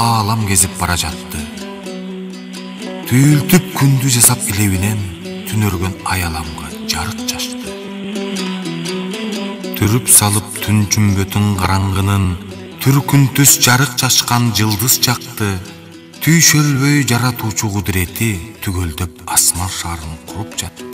ağlam gezip bara жатты. Tüyltüp күндү жасап илебинен түнөргөн аяламга жарык чачты. Түрүп салып түн жүмбөтүн караңгынын түркүнтүс жарык чачкан жылдыз чакты. Түйшөлбөй жаратуучу кудурети түгөлдөп асман шарын куруп жатты.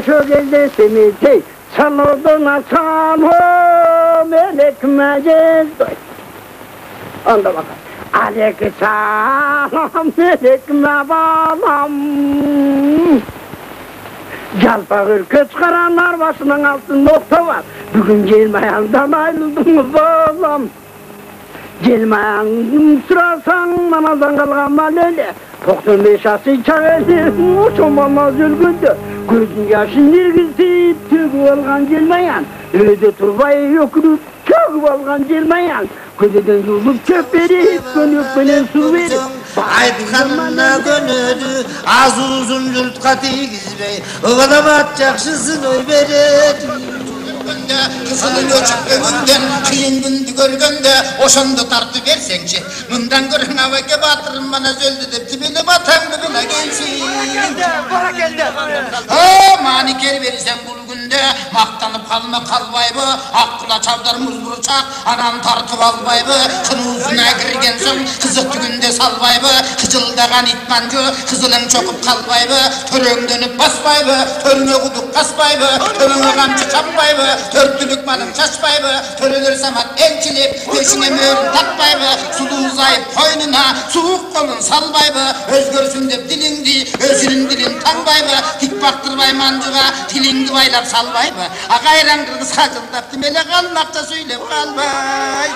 Şöyle seni çalırdığına çalı melekime gezdi. Onda bakın. Aleykümselam melekime bağlam. Jalpağır köç karanlar başının altın nokta var. Bugün gelmeyandan ayrıldım bağlam. Gelmeyan sırasan namazdan kalkan malele. 95 asıl çağırdı, uçamamaz ölgündü. Gözün yaşın irgizip, tügü algan gelmeyen. Öyle turbayı yokurup, tügü algan gelmeyen. Gözüden yolup çöp verip, gönüp su verip. Aytkanına gönüdü, az uzun yurtqa tegizbey. Ağlamat жақшысын oy veredi. Kızılın öçüp ögünden, kıyın gündü görgönde, oşondu tartı versengçi. Mından görün havake batırın bana zöldü de, dibine batan bugüne gelsin. Bora geldi. Maniker verirsen bulgünde, maktanıp kalma kalbaybı, akkıla çavdarımız vuracak, anam tartıp albaybı, şunu uzuna girgen son, kızık tügünde salbaybı, kıcıldagan itmancı, kızılın çokup kalbaybı, törün dönüp basbaybı, törüne kuduk kasbaybı, törüne kamçı çapbaybı, törtülük malım şaşbaybı, törülür samat elçilip, peşine mühürün takbaybı, sulu uzayıp koynuna, soğuk kolun salbaybı, özgörsün dep dilindi, özünün dilin tanbaybı, tik baktırбай mancığa, tilingdi baylap salbaybı, agayran kırgız hacıldap, dimele kalmakta söylep kalbay.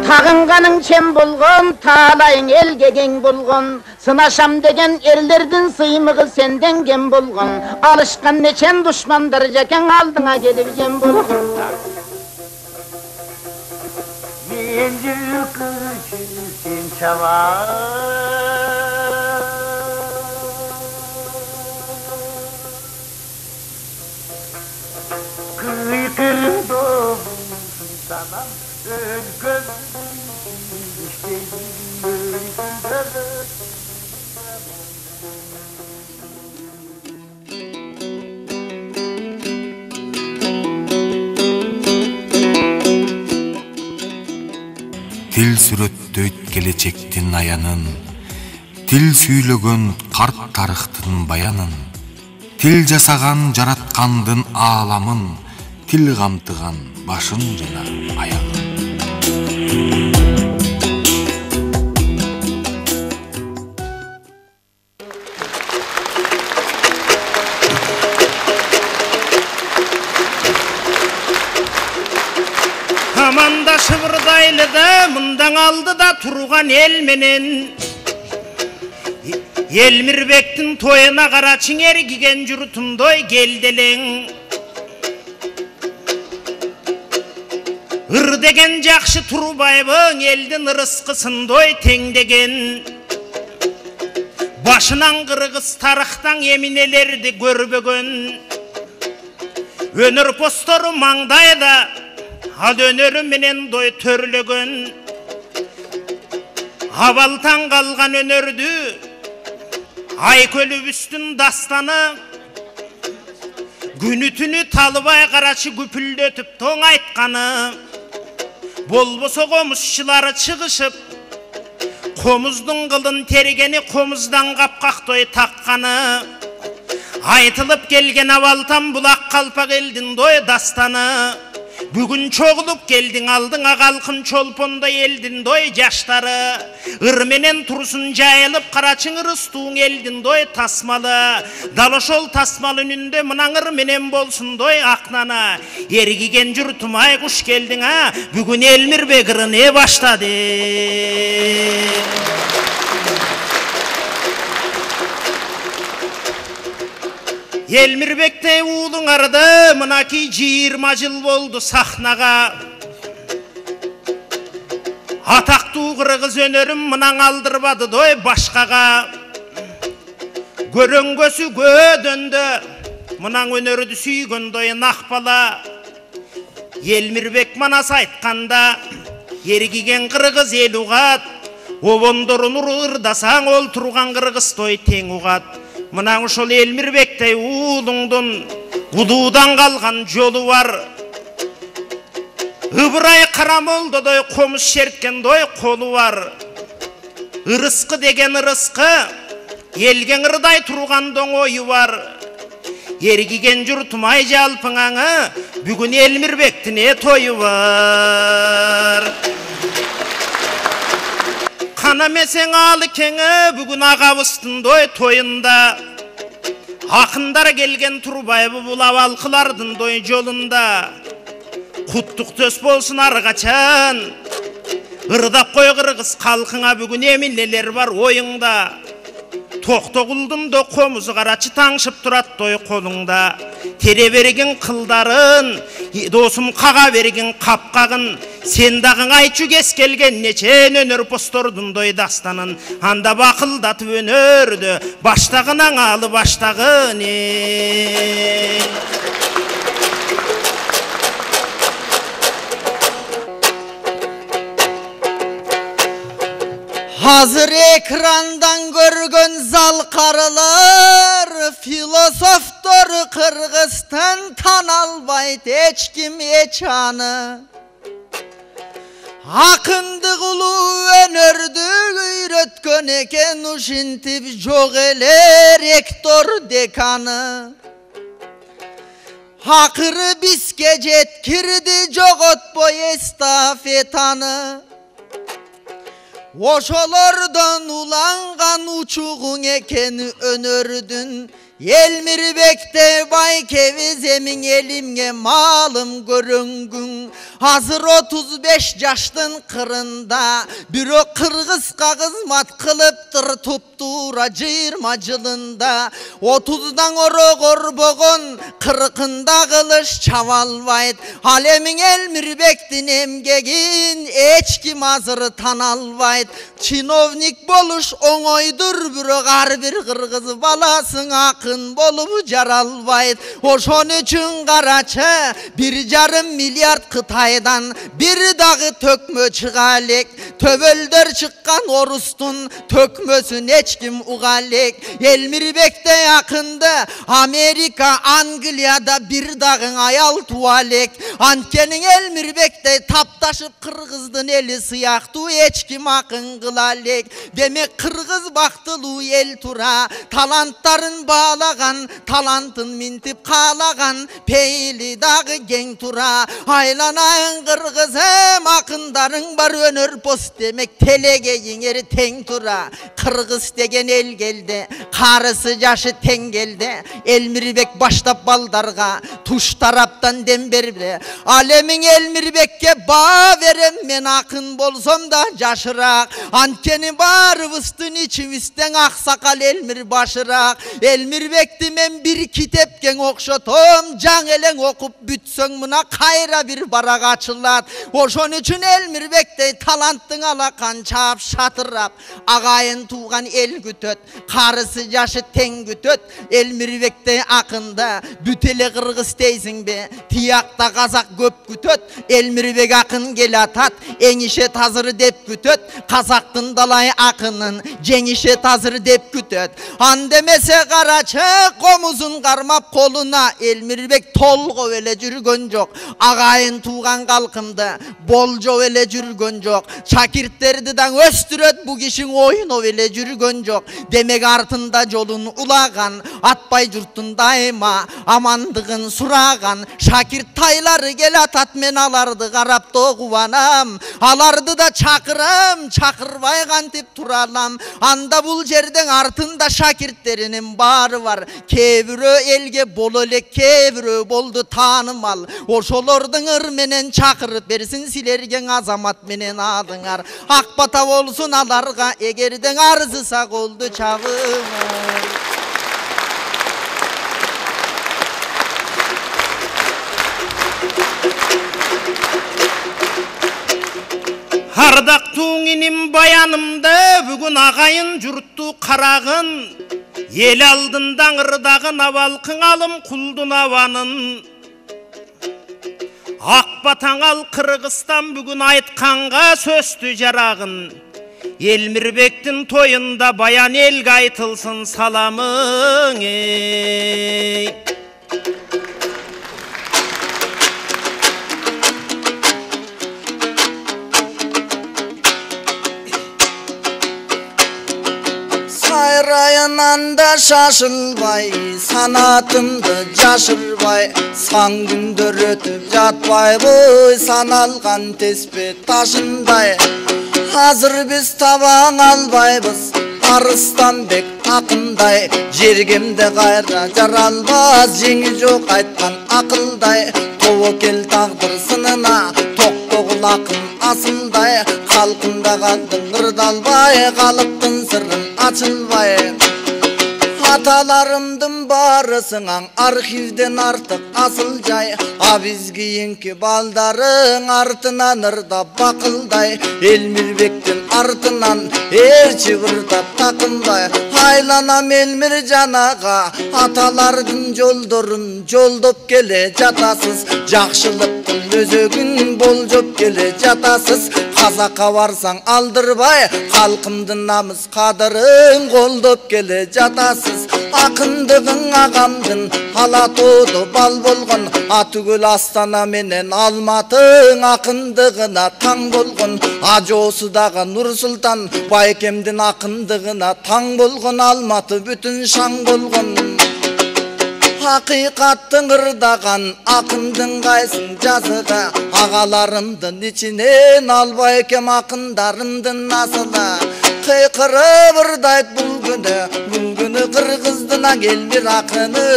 Tağınganın çem bulgun, talayın elge gen bulgun. Sınaşam degen erlerden sıymığı senden gen bulgun. Alışkan neçen düşmandır jeken aldına gelip gen bulgun. Yencil kışın sen çavar. Kıykır doğum sana. Til сүрөттөйт келечектин аянын, тил сүйлөгөн карт тарыхтын баянын, тил жасаган жараткандын ааламын, тил камтыган башын жана аягын. Amanda şıvırdaylı da mından aldı da turgan el menen. Elmirbektin toyuna kara çinger gigen jurtumdoy geldeleң. Ыр деген жақшы турбайбың елдің ырысқысындай теңдеген. Башынан қырғыз тарихтан еминелерді көрбөгөн. Өнер постору маңдайда, ал өнері менен дой төрлөгөн. Авалтан қалған өнерді, айкөлі үстін дастаны, күні түні талыбай қарачы күпілдетіп тоң айтқаны. Болбосо комузчулары чыгышып, комуздун кылын тергени комуздан капкактой такканы. Айтылып келген авалтан булак калпак элдин дой дастаны. Бүгүн чогулуп келдиң алдыңа калкын чолпондой элдин дой жаштары. Ыр менен турсун жайылып карачың ырыстууң элдин дой тасмалы. Дал ошол тасмалы үнүндө мынан ыр менен болсун дой акнана. Эргиген журтумай куш келдиң а, бүгүн Элмирбек ырын не баштады. Elmirbектей уулуңарды мынаки 20 жыл болду сахнага. Атактуу кыргыз өнөрүм мынан алдырбады дой башкага. Көрөңгөсү көдөндө мынан өнөрүдү сүйгөндөй нак бала. Элмирбек манас айтканда эргиген кыргыз эл угат. Обондорун ырдасаң ол турган кыргызтой тең угат. Мынан ошол Элмирбектей уулуңдун кудуудан калган жолу бар. Ыбырай Карамолдодой комуз шерткендой колу бар. Ырыскы деген ырыскы, элген ырдай тургандың ою бар. Эргиген журтумай жалпыңаңы, бүгүн Элмирбектине тою бар. Канамесең алы кеңі, бүгүн агабыстындой тойында. Акындар келген Турбайбы бул абалкылардын дой жолунда. Куттук төс болсун аргачан. Ырдап кой кыргыз калкыңа, бүгүн эмилелер бар оюңда. Токтогулдун комузу карачы таңшып турат той колуңда. Тере берген кылдарын, досум кага берген капкагын. Сен дагың айтчу кес келген нечен өнөр постордун дой дастанын. Анда бакылдатып өнөрдү, баштагынан алы баштагын. Hazır ekrandan görgön zal karılar, filosoftor Kırgızstan tanalbayt hiç kim eçanı. Akındık ulu önördü öyrötkön eken uşintip jok ele rektor dekanı. Hakırı biske jetkirdi jogot boy estafetanı. Oşolardan ulangan uçuğun ekeni önördün. Elmirbekte bay keviz emin elimge malım görüngün. Hazır 35 yaştın kırında bir o Kırgızka kızmat kılıptır tuptura 20 jılında. 30'dan oro korboğun 40'ında kılıç çavalbayt. Alemin Elmirbektin emgegin hiç kim hazır tanalbayt. Çinovnik boluş oңойdur bir Kırgız balasın akın bolup jaralbayt. Oşon üçün karaçı 1,5 milyar Kıtaydan bir dağı tökmö çıgalek. Töbölдөр çıkkan orustun tökmösün hiçkim ugalek. Elmirbekte yakındı Amerika Angliyada bir dağın ayal tuvalek. Ankenin Elmirbekte taptaşıp Kırgızdın eli sıyaktı hiçkim akın kılalek. Demek Kırgız baktılı el tura talantların bağlagan, talantın mintip kalagan peyli dağı gen tura. Aylanayın Kırgızım akındarın bar önür post demek telege yeri teng tura. Kırgız degen el geldi, karısı yaşı teng geldi. Elmirbek başta baldarga tuş taraftan dem berbe. Alemin Elmirbek'e bağ verem men akın bolsam da yaşırak. Ankeni bar vıstın içi visten aksakal Elmir başırak. Elmirbek'ti men bir kitepken okşotom can elen okup bütsön mına kayra bir barak açılat. Oşon üçün Elmirbek'te talanttın alakan çap şatırap. Ağayın tuğan el gütöt, karısı yaşı ten gütöt. Elmirbek'te akında bütele Kırgız deysin be. Tiyakta kazak göp gütöt. Elmirbek akın gel atat, enişet hazır dep gütöt. Kazaktın dalay akının, cenişet hazır dep gütöt. Andemese karaçı komuzun karmap koluna. Elmirbek tolgo öyle jürgön jok. Ağayın tuğan kalkımda boljo öyle jürgön jok. Çakirtlerdidan östüröt bu kişin oyunu öyle jürgön jok. Demek artında jolun ulagan, atpay jurtun daima amandığın suragan. Şakir tayları gel atat men alardı karap doğuvanam. Alardı da çakırım, çakırbay kantip turalam. Anda bul jerden artında şakirtlerinin barı var. Kevürö elge bololek, kevürö boldu tanımal. Oşolordun ır menen çakırıp bersin silergen azamat menen adınar. Akbata olsun alarga egerden arzısak oldu çağımar. Ардақтуң иним баянымды бүгін ағайын жұртты қарағын, ел алдындан ырдағын авалқың алым құлдын аванын. Ақбатаң ал Қырғызстан бүгін айтқанға сөзді жарағын, Елмірбектің тойында баян елге айтылсын саламың. Сайрайынан да шашылбай, санатымды жашырбай, сан күндер өтіп жатпай бой, саналған теспе ташынбай. Hazır biz taban albayбыз, Арыстанбек ақындай, жергемде қайра жаралбас, жеңі жоқ айтқан ақылдай. Тобокел тағдыр сынына, тоқтоғыл ақын асылдай, қалқында қалдың ырдалбай, қалыптың сырын açılбай. Atalarımdın barısınan arxivden artık asıl cay. A biz kiyinki baldarın artınan ırda bakılday. Elmirbektin artınan erçi vırda takınday. Haylanam Elmir canağa atalardın joldorun joldop kele jatasız. Жақшылықтың өзөгін болжоп келе жатасыз. Қазаққа барсаң алдырбай, халқымдың намыс қадырын қолдап келе жатасыз. Ақындығың ағамдың Алатауды бал болған, Атүгіл Астана менен Алматың ақындығына таң болған. Ажосудағы Нұр-Сұлтан Байкемдің ақындығына таң болған. Алматы бүтін шаң болған. Haqiqattың ырдаған ақындың қайсың жазығы, ағаларымдың içінен албайкем ақындарымдың насылы. Қиқырып ырдайт бұл күні Қырғыздың Елмир ақыны.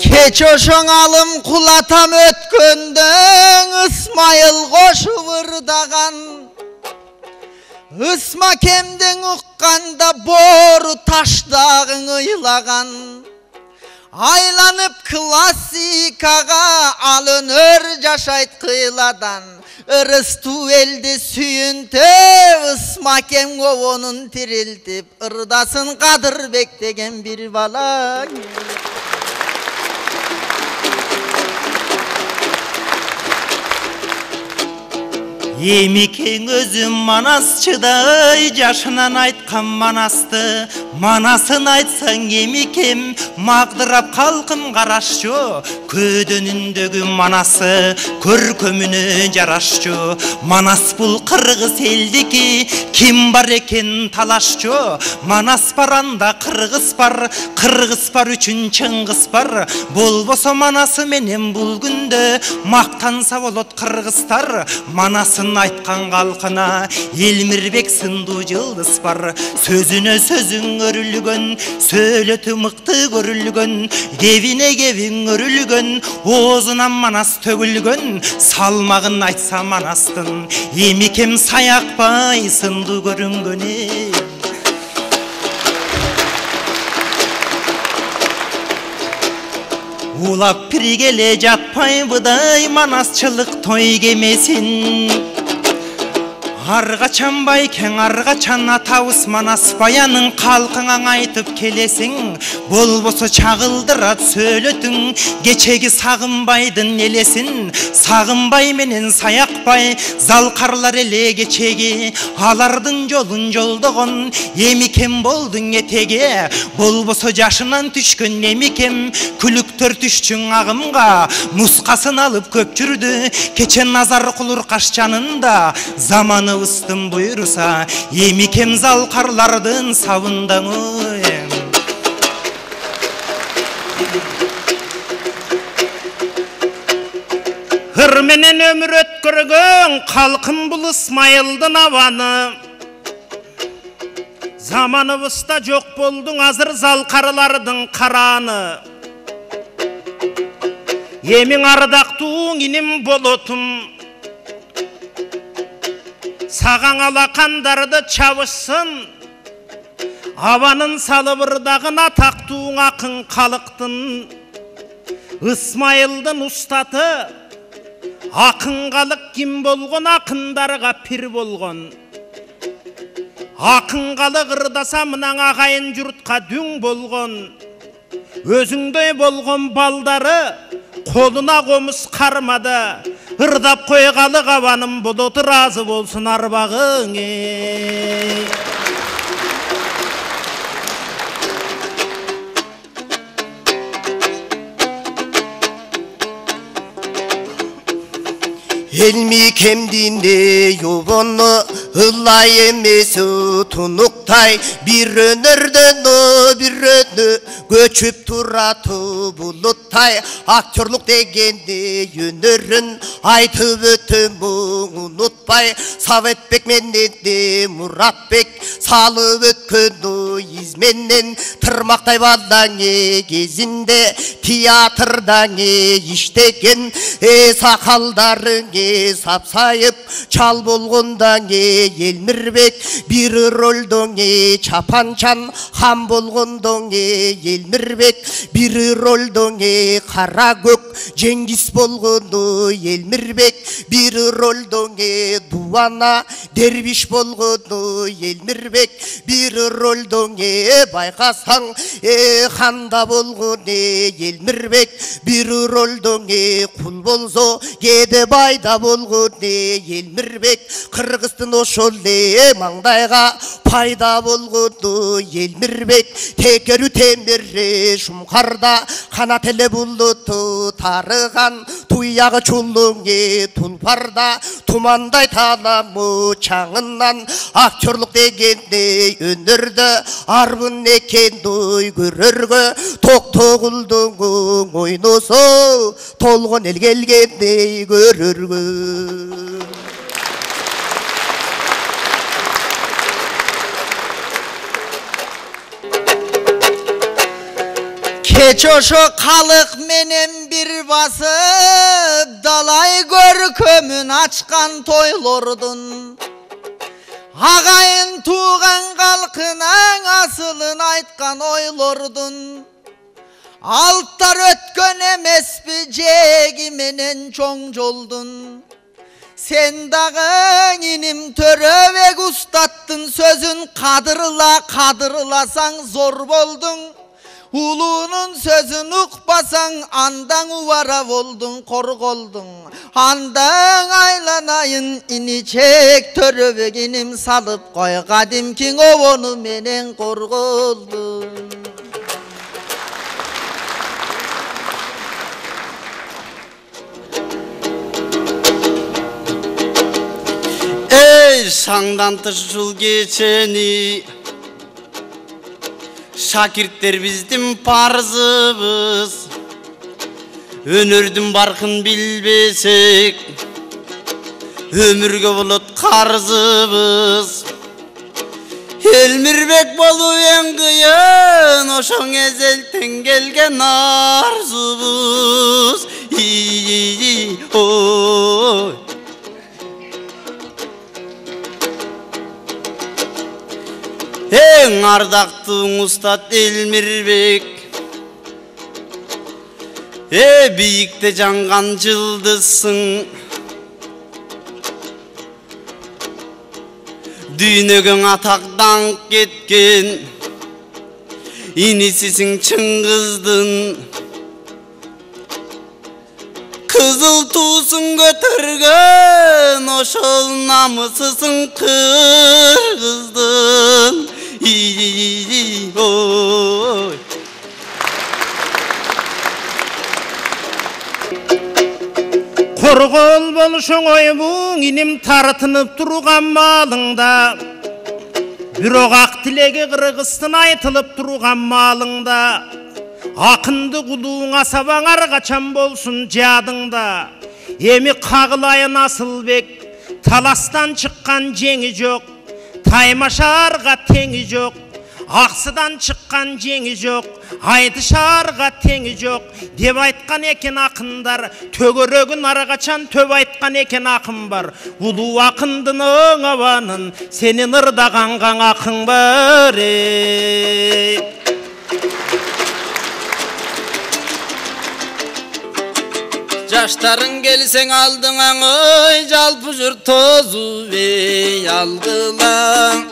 Keçoşon alım kulatam ötkөндөн, Исмайыл қошып ырдаған. Исмакемден ұққанда бору таштағың ыйлаған. Айланып классикаға ал өнөр жашайт қыйладан. Ырысту элди сүйінтіп, Исмакем овонун тирилтип, ырдасын Қадырбек деген бір бала. Емекең өзім манасшыдай, жашынан айтқан манасты. Манасын айтсаң емекем, мағдырап қалқым қарашчы. Көдөнүндөгү манасы, көркөмүнө жарашчы. Манас бұл Қырғыз елдеки, ким бар екен талашчы. Манас баранда Қырғыз бар үчүн Чыңгыз бар. Болбосо манасы менен бұл күндө, мақтанса болот Қырғыздар. Манасын айтқан қалқына Елмирбек сынду жылдыз бар. Сөзүнө сөзүң өрүлгөн, сөйлөтү мыкты көрүлгөн, кебине кебиң өрүлгөн, оозунан манас төгүлгөн. Салмагын айтса манастын, Емекем Саякбай сынду көрүнгөнү. Улап пиргеле жатпай быдай, манасчылык той кемесин. Аргачан байкең аргачан атабыз манас баянын калкыңа айтып келесиң. Болбосо чагылдырат сөйлөтүң кечеги Сагынбайдын элесин. Сагынбай менен Саякбай залкарлар эле кечеги, алардын жолун жолдогон Эмикем болдуң этеге. Болбосо жашынан түшкөн Эмикем күлүктөр түшчүң агымга, мускасын алып көп жүрдү кече Назар Кулур Кашчанында. Заманы ыстым буйруса, Эмикем залкарлардын сабындаң. Хыр менен өмүр өткөргөн калкым бул Исмайылдын абаны. Заманыбызда жок болдуң азыр залкарлардын караны. Эмиң ардактууң иним болотум, саған алақандарды чабышсын. Абанын салып ырдағына тақтуың ақын қалықтын, Исмайылдың ұстаты, ақын қалық кім болған, ақындарға пір болған. Ақын қалық ырдаса мұнан ағайын жұртқа дүң болған. Өзіңдей болған балдары, қолына қомыс қармады. Ырдап қойғалы қабаным бұлыты разы болсын арбағың. Elmi kemdinde yobonu ılay emesi tunukтай bir önürden o bir önü göçüp turatı bulutтай aktörlük degende yönürün aytıp ötümü unutpay Savetbek mendende Muratbek salıp ötkönü izmenden tırmaktay baldange gezinde tiyatrdan iştegen sakaldarın сапсайып чал болгондон Элмирбек бир ролдон чапанчан хам болгондон Элмирбек бир ролдон кара көк Жеңгис болгондо Элмирбек бир ролдон дуана дервиш болгондо Элмирбек бир ролдон байкасаң ханда болгон Элмирбек бир ролдон кул болсо кеде байда болғын Элмирбек Қырғызстан ошоле маңдайға пайда болғын Элмирбек текеру темберре шумқарда қанат еле бұлыты тарыған туяғы чулыңе тұлпарда тумандай таламы чаңынан актерлік дегенде өнірді арбын екенді көріргі тоқтоғылдың ойнысы толғын ел келгенде көріргі Keç oşo kalık menem bir basıp dalay görkөmün açkan toylordun Ağayın tuğan kalkınan asılın aytkan oylordun Alttar ötkön emespi jegi menen çoң joldun Sen dağın inim töröbek ustattın sözün kadırlasan zor boldun Ulu'nun sözün ukbasan andan uvara oldun korgoldun Andan aylanayın iniçek töröbek inim salıp koy kadimkin ovonu menen korgoldun Ey sаңдан тыш жыл кечени Шакирттер биздин парзыбыз Өнөрдүн баркын билбесек Өмүргө болот карзыбыз Элмирбек болуу эң кыйын Ошоң эзелтен келген арзубуз Ой Эң ардактың устат Элмирбек Бийикте жанган жылдызсың Дүйнөгөң атак даңк кеткен Инисисиң Чыңгыздын Кызыл туусун көтөргөн Ошол намысысың Кыргыздын Ой Korgol boluşun oybuň inim tartınıp turgan malыңda Bирок ак тилеги Кыргызстан айтылып турган малыңда Акынды кулууңа сабаң аргачан болсун жадыңда Эми кагылайын Асылбек таластан чыккан жеңи жок Таймашарга теңи жок Ақсыдан шыққан жеңі жоқ, айды шарға теңі жоқ деп айтқан екен ақындар. Төгерегін арғачан төп айтқан екен ақын бар. Ұлы ақындының аванын сенен ырдағанған ақын бар. Жаштарың келсең алдыңа, ой, жалпы жұрт тозу бей алғыла.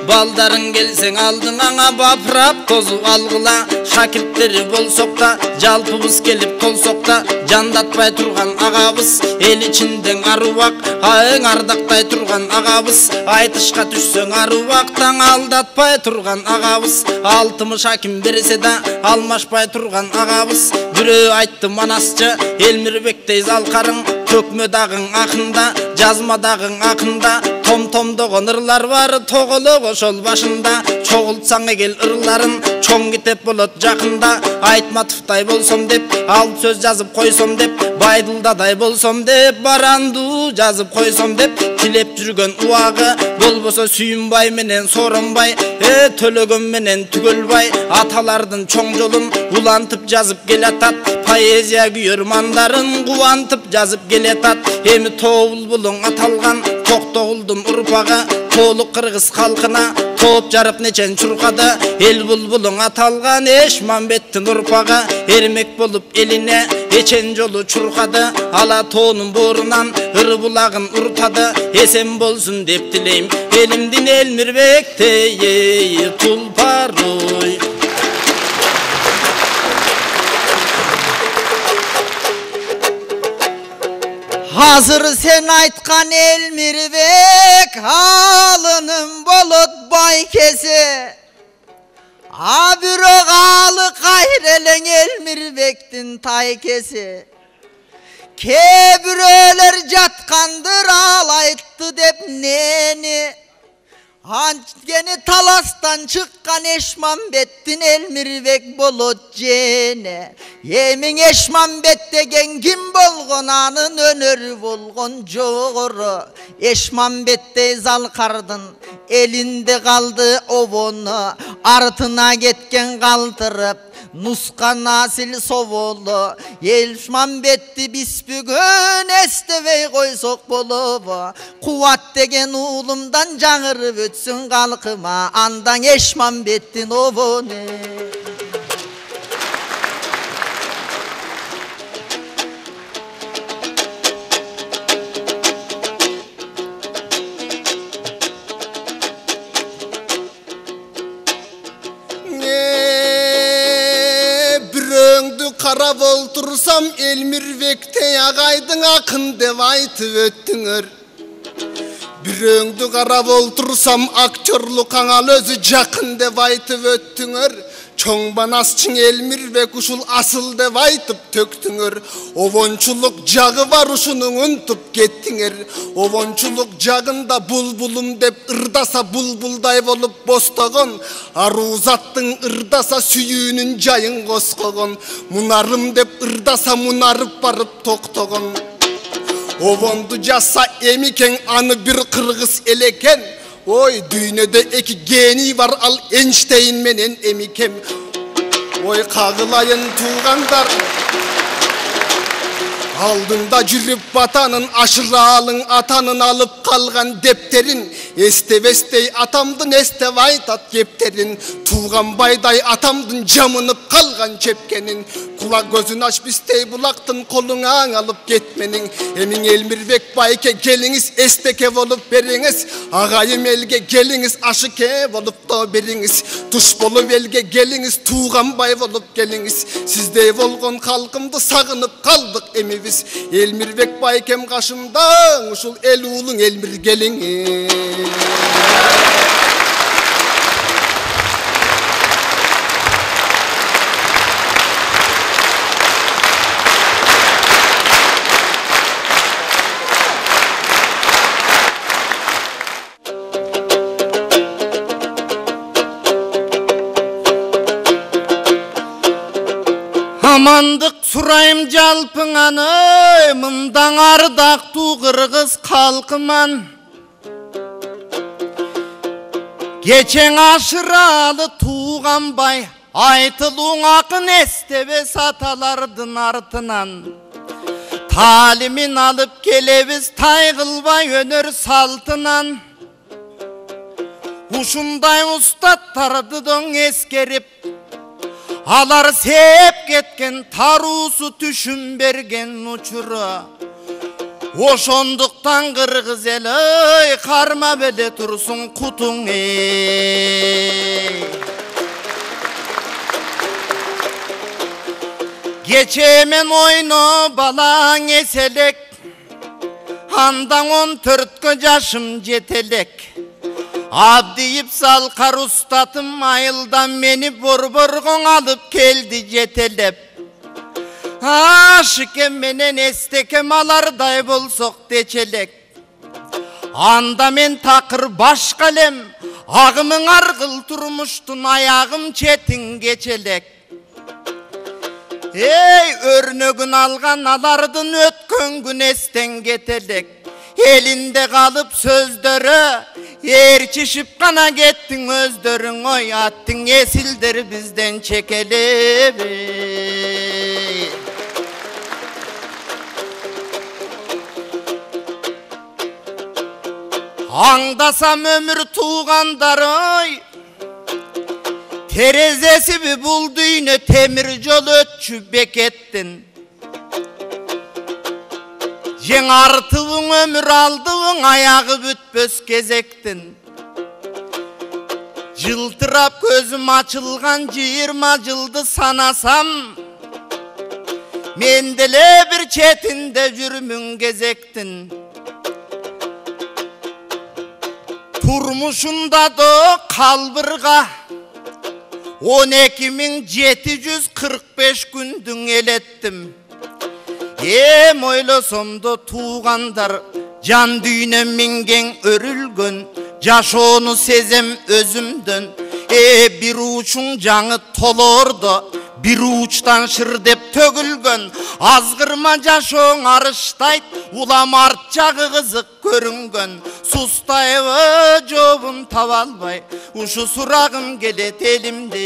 Балдарың келсең алдыңа, бапырап тозу алғыла. Шакирттері болсоқ та, жалпыбыз келіп толсоқ та, жандатпай тұрған ағабыз, ел ішінден аруақ, айың ардақтай тұрған ағабыз. Айтышқа түссең аруақтан алдатпай тұрған ағабыз. Алтымыш аким берсе да, алмашпай тұрған ағабыз. Бүрі айтты манасчы, Элмирбектей залқарың, көкмөдағың ақында, жазмадағың ақында. Том-томдоғын ырлар бар, тоғылығы шол башында. Çoğultsan egel ırların, çoğun gitep bolot жақында. Айтматовтай болсом деп, алып сөз жазып қойсом деп, Байдылдадай болсом деп, Баранду жазып қойсом деп, Тілеп жүрген уағы, болбоса Сүйінбай менен Сооронбай, Төлөгөн менен Түгөлбай, Аталардын чоң жолун улантып жазып келатат. Поэзия күйөрмандарын кубантып жазып келатат. Эми Тоғул булуң аталган Тоқтоғулдун урпагы, толық қырғыз халқына топ жарып нечен чурқады. Ел бұлбұлың аталған Ешмамбеттің ұрпағы, ермек болып еліне ечен жолу чурқады. Ала тоның борынан ыр бұлағын ұртады. Есен болсын деп тілейм елімден Элмирбектей тұлпар-ой. Hazır sen aytkan Elmirbek, alınım bolot baykesi. Abürök alı kayrelen Elmirbek'tin taykesi. Kebüröler jatkandır alayttı dep neni. Geni talastan çıkkan Eşmambettin Elmirbek bolot jene. Yemin Eşmambet degen kim bolgon anın önörü bolgon jogoro. Eşmambette zalkardın elinde kaldı obonu. Artına getken kaldırıp Nuska nasil sovolu. Eşmambetti biz bugün estevey koysok bolubu. Kuvat degen uğlumdan жаңырып ötsün kalkıma. Andan Eşmambettin obonu. Qarab oltursam Elmirbek'te ağaydın akın dep aytıp öttüңөр. Büröңdü qarab oltursam aktörlük kaŋal özü jakın dep aytıp öttüңөр. Çoң banasçın Elmirbek uşul asıl dep aytıp töktüңөр. Ovonçuluk jagı var uşunun unutup kettiңер. Ovonçuluk jagında bulbulum dep ırdasa bulbulday bolup bostogon. Aruzattın ırdasa süyünün jayın koskogon. Munarım dep ırdasa munarıp barıp toktogon. Ovondu jassa emiken anı bir kırgız eleken. Oy dünyada iki geni var al Einstein menen emikem. Oy kağılayın tuğandar. Aldında жүрüp batanın aşıralın atanın alıp kalgan depterin. Estevestey atamdın estev aytat kepterin. Tuğan bayday atamdın camınıp kalgan çepkenin. Kulak gözün aç bistey bulaktın koluna alıp getmenin. Emin Elmirbek bayke geliniz esteke olup beriniz. Ağayım elge geliniz aşıke olup da beriniz. Tuş bolu belge geliniz tuğan bay olup geliniz. Sizdey olgun halkımdı sağınıp kaldık emiviz. Elmirbek baykem kaşımda uşul el uğulun Elmir geliniz. Amandık surayım jalpıngany, mından ardaqtu qırgız kalkıman. Geçen aşıralı tuğan bay, aytılığın akın estebe satalardın artınan. Talimin alıp geleviz taygılbay önür saltınan. Uşunday ustattardın eskerip, alar sep ketken tarusu tüşüm bergen uçura. Oşonduktan kırgız el ey, karma bele tursun kutun ey. Geçemen oyno balan eselek, andan 14 yaşım jetelek. Abdiyip salkar ustatım ayıldan beni borborgon alıp geldi jetelep. Aşık emmenen estekem alarday bolsok deçelek. Anda men takır baş kalem, ağımın argıl turmuştun ayağım çetin geçelek. Ey örnögün algan alardın ötkön gün esten getelek. Elinde kalıp sözleri, erçişip kana gettin özdörün oy attın esildir bizden çekelebi. Andasam ömür tuğandar oy, terezesi bir buldu yine temir yol ötçü bekettin. Jen artığın ömür aldığın ayağı bütböz gezektin. Jıltırap gözüm açılgan 20 yıldı sanasam, mendele bir çetinde jürümün gezektin. Turmuşunda da kalbırga 12.745 gündün elettim. Oylosomda tuğandar can düğüne mingen örülgün, jaşonu sezem özümdün. Bir uçun canı tolordu, bir uçtan şırdep tögülgün. Azgırma jaşon arıştayt, ulam artçağı kızık görüngün. Sustayıvı jobun tavalbay, uşu surağım gelet elimden.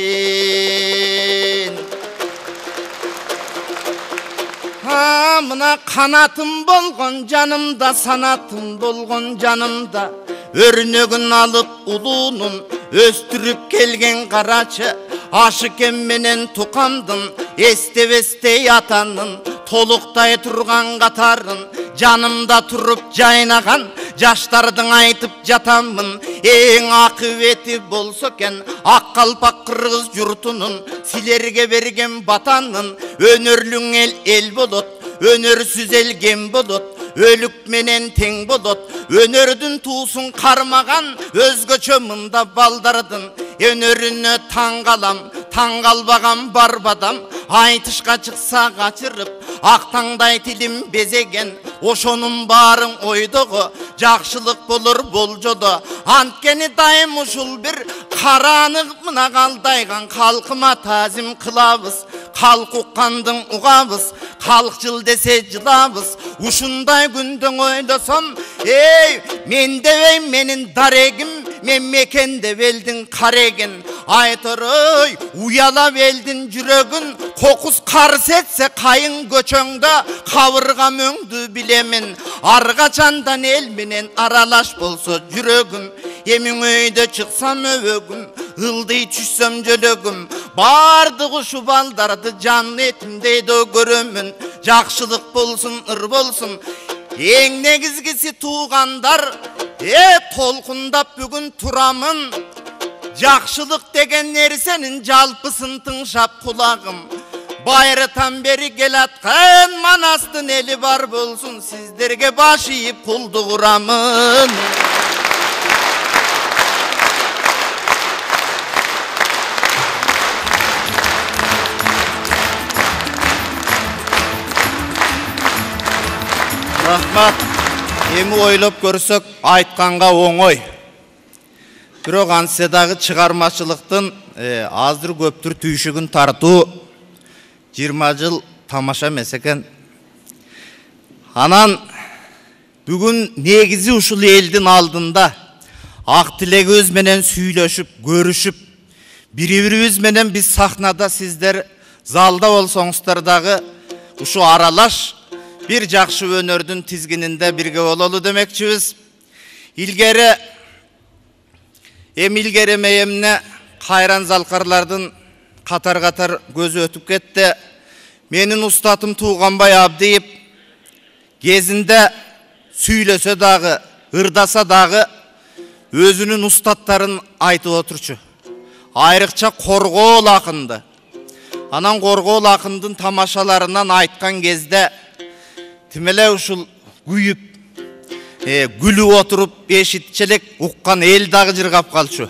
Ha mına kanatım bolgon canımda, sanatım bolgon canımda. Örnögün alıp ulunun östürüp kelgen karaçı. Aşık emmenen tukamdın, este yatanın. Toluktay turgan katarın, canımda turup jaynagan. Jaştardın aytıp jatamın, en akıbeti bolsoken. Ak kalpak kırgız yurtunun, silerge bergen batanın. Önörlüң el bolot, önörsüz el gem bolot. Ölük menen teң bolot, önördün tuğsun karmagan. Özgöçö mında baldardın, önörünü taŋgalam. Taŋgalbagan barbadam, aytışka çıksa kaçırıp. Aktаңдай tilim bezegen, oşonun barın oydoğu. Jakşılık bolur boljoda, antkeni dayım uşul bir. Karanık mına kaldaygan, kalkıma tazim kılabız. Kalk ukkandın uğabız, kalkçıl dese cılabız. Uşunday gündün oylosam, ey men devey menin daregim. Memekende veldin karegen, aytırıy uyala veldin jürögün. Kokus kars etse kayın göçöңdö, kavırga möңdü bilemin. Argaçandan el menen aralaş bolsa jürögüm. Emin öyde çıksam övögüm, ıldıy düşsem jölögüm. Bardık uşu baldardı canlı etimdeydi görömün. Jakşılık bolsun, ır bolsun. Eң negizgisi tuğandar, tolkundap bugün turamın. Jakşılık degen nersenin jalpısın tыңşap kulağım. Bayratan beri gel atkan manastın eli var bolsun. Sizlerge baş iyip kulduğuramın. Rahmat. Emi oylop görsök aytkanга оңой. Бирок антсе дагы чыгармачылыктын азыр көптүр түйшүгүн тартуу 20 жыл тамаша эмес экен. Анан бүгүн негизи ушул элдин алдында ак тилегибиз менен сүйлөшүп, көрүшүп, бири-бирибиз менен биз сахнада, сиздер залда болсоңуздар дагы ушу аралаш bir жакшы өнөрдүн тизгининде бирге бололу демекчибиз. Илгери мейемне кайран залкарлардын катар-катар көзү өтүп кетти. Менин устатым Тууганбай Абдиев кезинде сүйлөсө дагы, ырдаса дагы өзүнүн устаттарын айтып отурчу. Айрыкча Коргоол акынды. Анан Коргоол акындын тамашаларынан айткан кезде тимеле ушул күйүп, күлүп отуруп, эшитчелек уккан эл дагы жыргап калчу.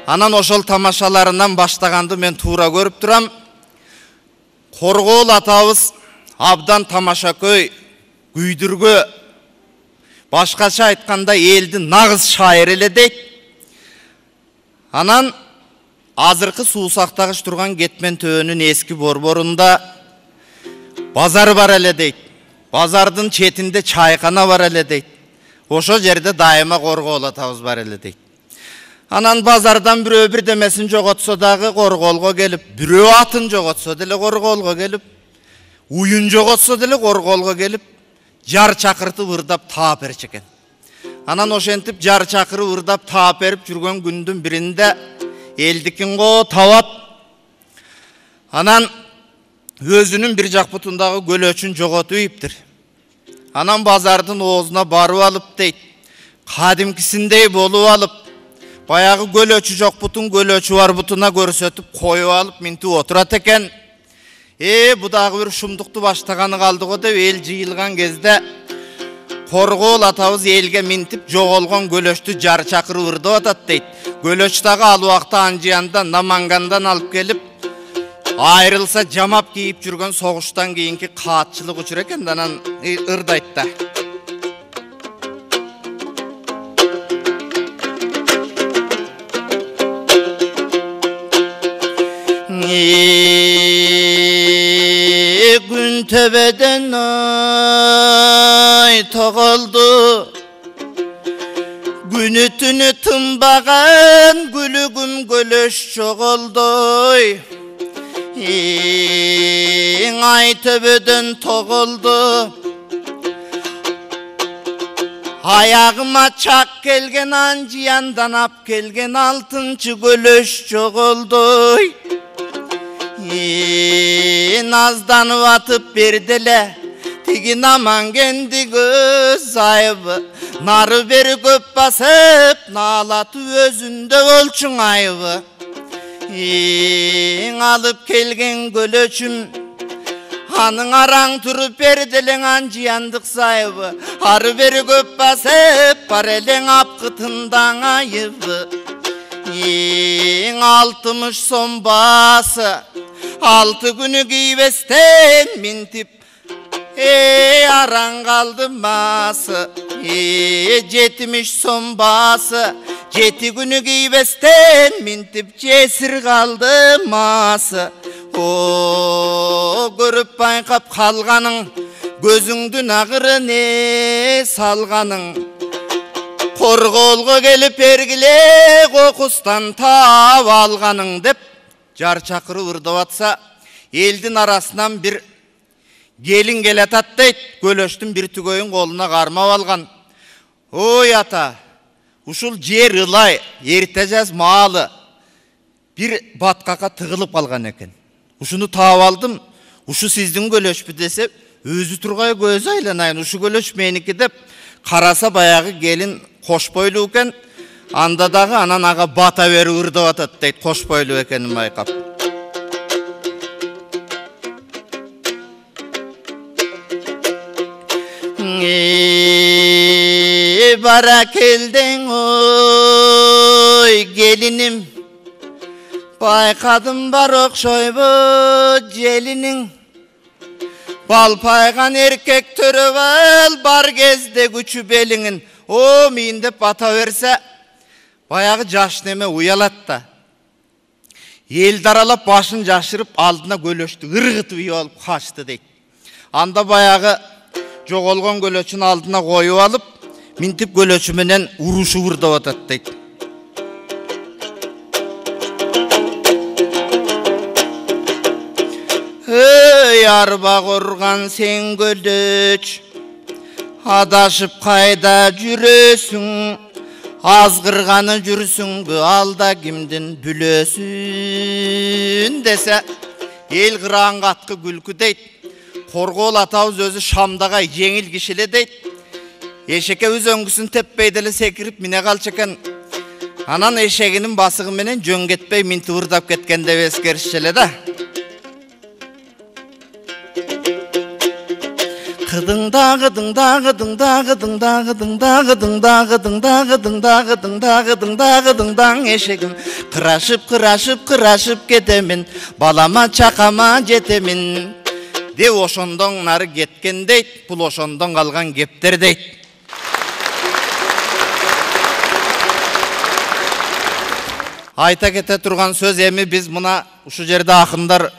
Анан ошол тамашаларынан баштаганды мен туура көрүп турам. Коргоол атабыз абдан тамашакөй, күйдүргө, башкача айтканда элдин нагыз шайыр эле дейт. Анан азыркы суусактагыш турган Кетмен төөнүн эски борборунда базар бар эле дейт. Базардын четинде чайкана бар эле дейт. Ошо жерде дайыма Коргоол атабыз бар эле дейт. Анан базардан бирөө бирдемесин жоготсо дагы Коргоолго келип, бирөө атын жоготсо деле Коргоолго келип, уюн жоготсо деле Коргоолго келип, жар чакыртып ырдап таап берчү экен. Анан ошентип жар чакырып ырдап таап берип жүргөн күндүн биринде элдикин го табап, анан өзүнүн бир жак бутундагы көлөчүн жоготуп ийиптир. Анан базардын оозуна барып алып дейт, кадимкисиндей болуп алып, баягы көлөчү жок бутун көлөчү бар бутуна көрсөтүп коюп алып минтип отурат экен. Бу дагы бир шумдукту баштаганы калды го деп эл жыйылган кезде Коргоол атабыз элге минтип жоголгон көлөчтү жар чакырып ырдап атат дейт. Көлөч дагы ал убакта Анжияндан, Намангандан алып келип, айрылса жамап кийип жүргөн согуштан кийинки каатчылык учур экен, анан ырдайт да. Gün tepeden ay toğuldu, gün ütünü tımbagan gülügüm gölöş çoğuldu. Ay tepeden toğuldu, ayağıma çak gelgen Anjiyandan ap gelgen altıncı gölöş çoğuldu. Nazdanıp atıp berdile, tigin aman kendi göz ayıbı, narı beri köp basıp, nalatı özünde ölçün ayıbı. Alıp kelgen gölöçüm, hanın aran turup berdilen Anjiyandık sayıbı, arı beri köp basıp, parelen apkıtından ayıbı. Altmış son bası, 6 günü giybesten mintip, aran kaldı ması. 70 son bası, 7 günü giybesten mintip, cesir kaldı ması. Görüp baykap kalganın, gözüңdün ağırı ne salganın. Korgolgo gelip ergile kokustan tav alganın dep jar çakırıp ырдап atsa, eldin arasından bir gelin geletat deyt, kölöçtün bir tügöyün koluna karmap algan. Oy ata, uşul jer ılay, ertejez malı bir batkaka tığılıp kalgan eken. Uşunu taap aldım, uşu sizdin kölöçpü dese, özü turgay göz aylanayın, uşu kölöç meniki dep, karasa bayağı gelin koş boylu eken, anda dağı anan ağa bata veri ırdap atat deyt, koş boylu ekenin baykap. Bara keldin oy gelinim, baykadım bar okşoybu jelinin. Bal paygan erkek törü bar gezde güçü belinin. O min dep bata verse, bayağı jaş neme uyalat da. El daralap başın jaşırıp aldına kölöçtü, ırgıtı uyu alıp kaçtı deyt. Anda bayağı jogolgon kölöçün aldına koyup alıp, минтип көлөчү менен урушуп ырдап атат дейт. Ey arba korgan sen gölöç, adашып кайда жүрөсүң, азгырганы жүрсүңбү алда кимдин бүлөсүн десе, эл кыран каткы күлкү дейт. Коргоол атабыз өзү Шамдагай жеңил кишиле дейт. Эшекке өзөңгүсүн теппейди эле секирип мине калчу экен. Анан эшегинин басыгы менен жөн кетпей минтип ырдап кеткен деп эскеришчү эле да. Кыдыңдагыдыңдагыдыңдагыдыңдагыдыңдагыдыңдагыдыңдагыдыңдагыдыңдаң эшегим кырашып кетемин, балама чакама жетемин деп ошондон нары кеткен дейт. Бул ошондон калган кептер дейт. Айта кете турган сөз эми биз мына ушу жерде акындар,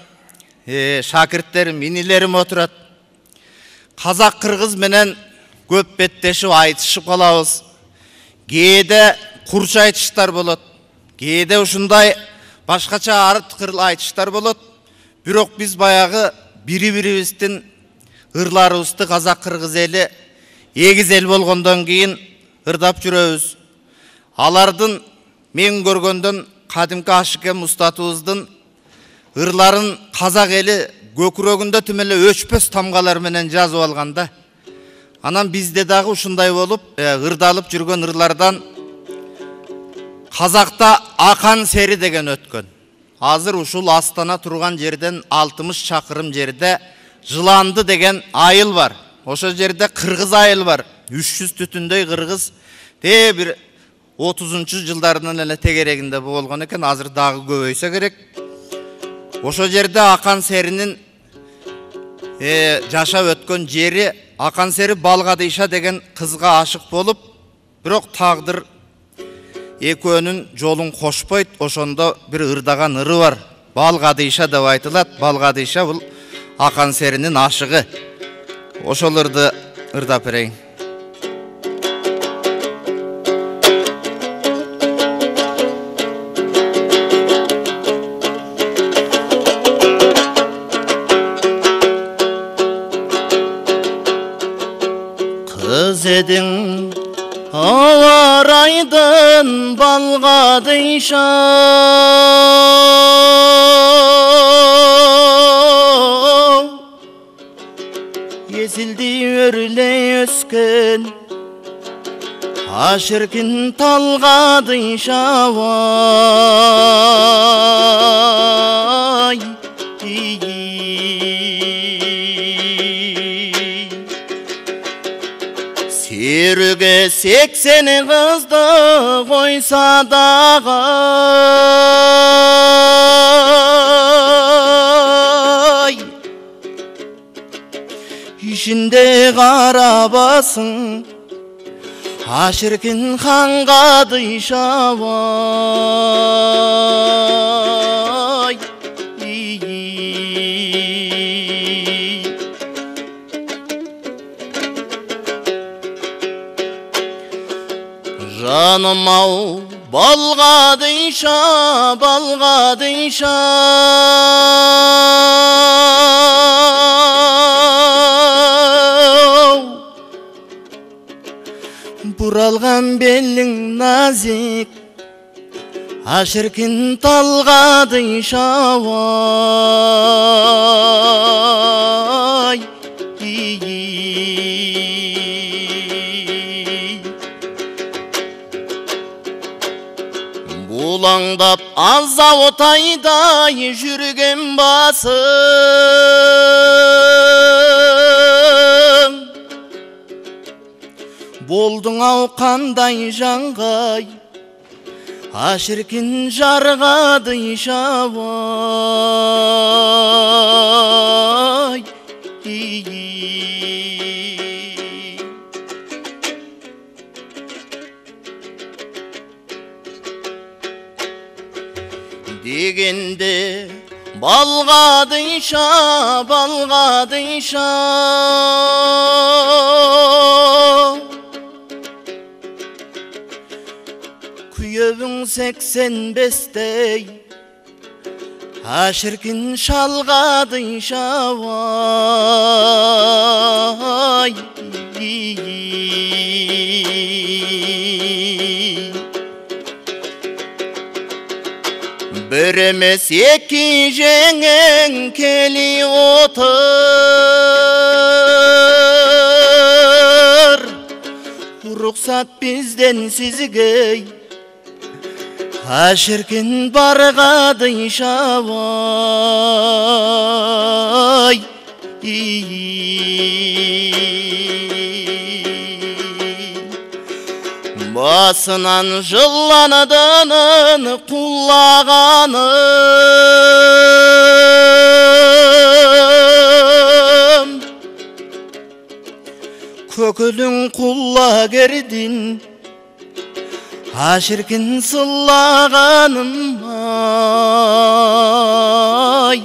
шакирттерим, инилерим отурат. Казак кыргыз менен көп беттешип айтышып калабыз. Кээде курч айтыштар болот. Кээде ушундай башкача арткыр айтыштар болот. Бирок биз баягы бири-бирибиздин ырларыбызды казак кыргыз эли эгиз эл болгондон кийин ырдап жүрөбүз. Алардын мен көргөндөн кадимки Ашыкем устатыбыздын ырларын казак эли көкүрөгүндө тим эле өчпөс тамгалар менен жазып алганда, анан бизде дагы ушундай болуп ырдалып жүргөн ырлардан казакта акан сери деген өткөн. Азыр ушул Астана турган жерден 60 чакырым жерде Жыланды деген айыл бар. Ошо жерде кыргыз айыл бар. 300 түтүндөй кыргыз бир 30-жылдардын эле тегерегинде болгон экен. Азыр дагы көбөйсө керек. Ошо жерде акан серинин жашап өткөн жери, акан сери Балгадыйша деген кызга ашык болуп, бирок тагдыр экөөнүн жолун кошпойт. Ошондо бир ырдаган ыры бар. Балгадыйша деп айтылат. Балгадыйша бул акан серинин ашыгы. Ошол ырды ырдап берейин. Kız edin avaraydın Balgадыйша, ezildi örley ösken aşırkın Talgadыйша vay. Serüge 80 kızdı koysa dağay, işinde karabasın aşırkın Xangadыйша vay. Canım au Balgадыйша, Balgадыйша, buralgan belin nazik aşırkın Talgadыйша vay. Bulangdap azza otayday жүрген басым, болдың ау қандай жаңғай ашыркин Жаргадыйша vay. Degende Balgадыйша, Balgадыйша, Kuyövün 85'tey Aşırkın şalgadın şavay Beremes eki jengen keli otur Ruhsat bizden sizge Aşırkın bargadın şavay Basınan jıllanadının kullağanım Kökülün kulla gerdin Aşırkın sıllağanım ay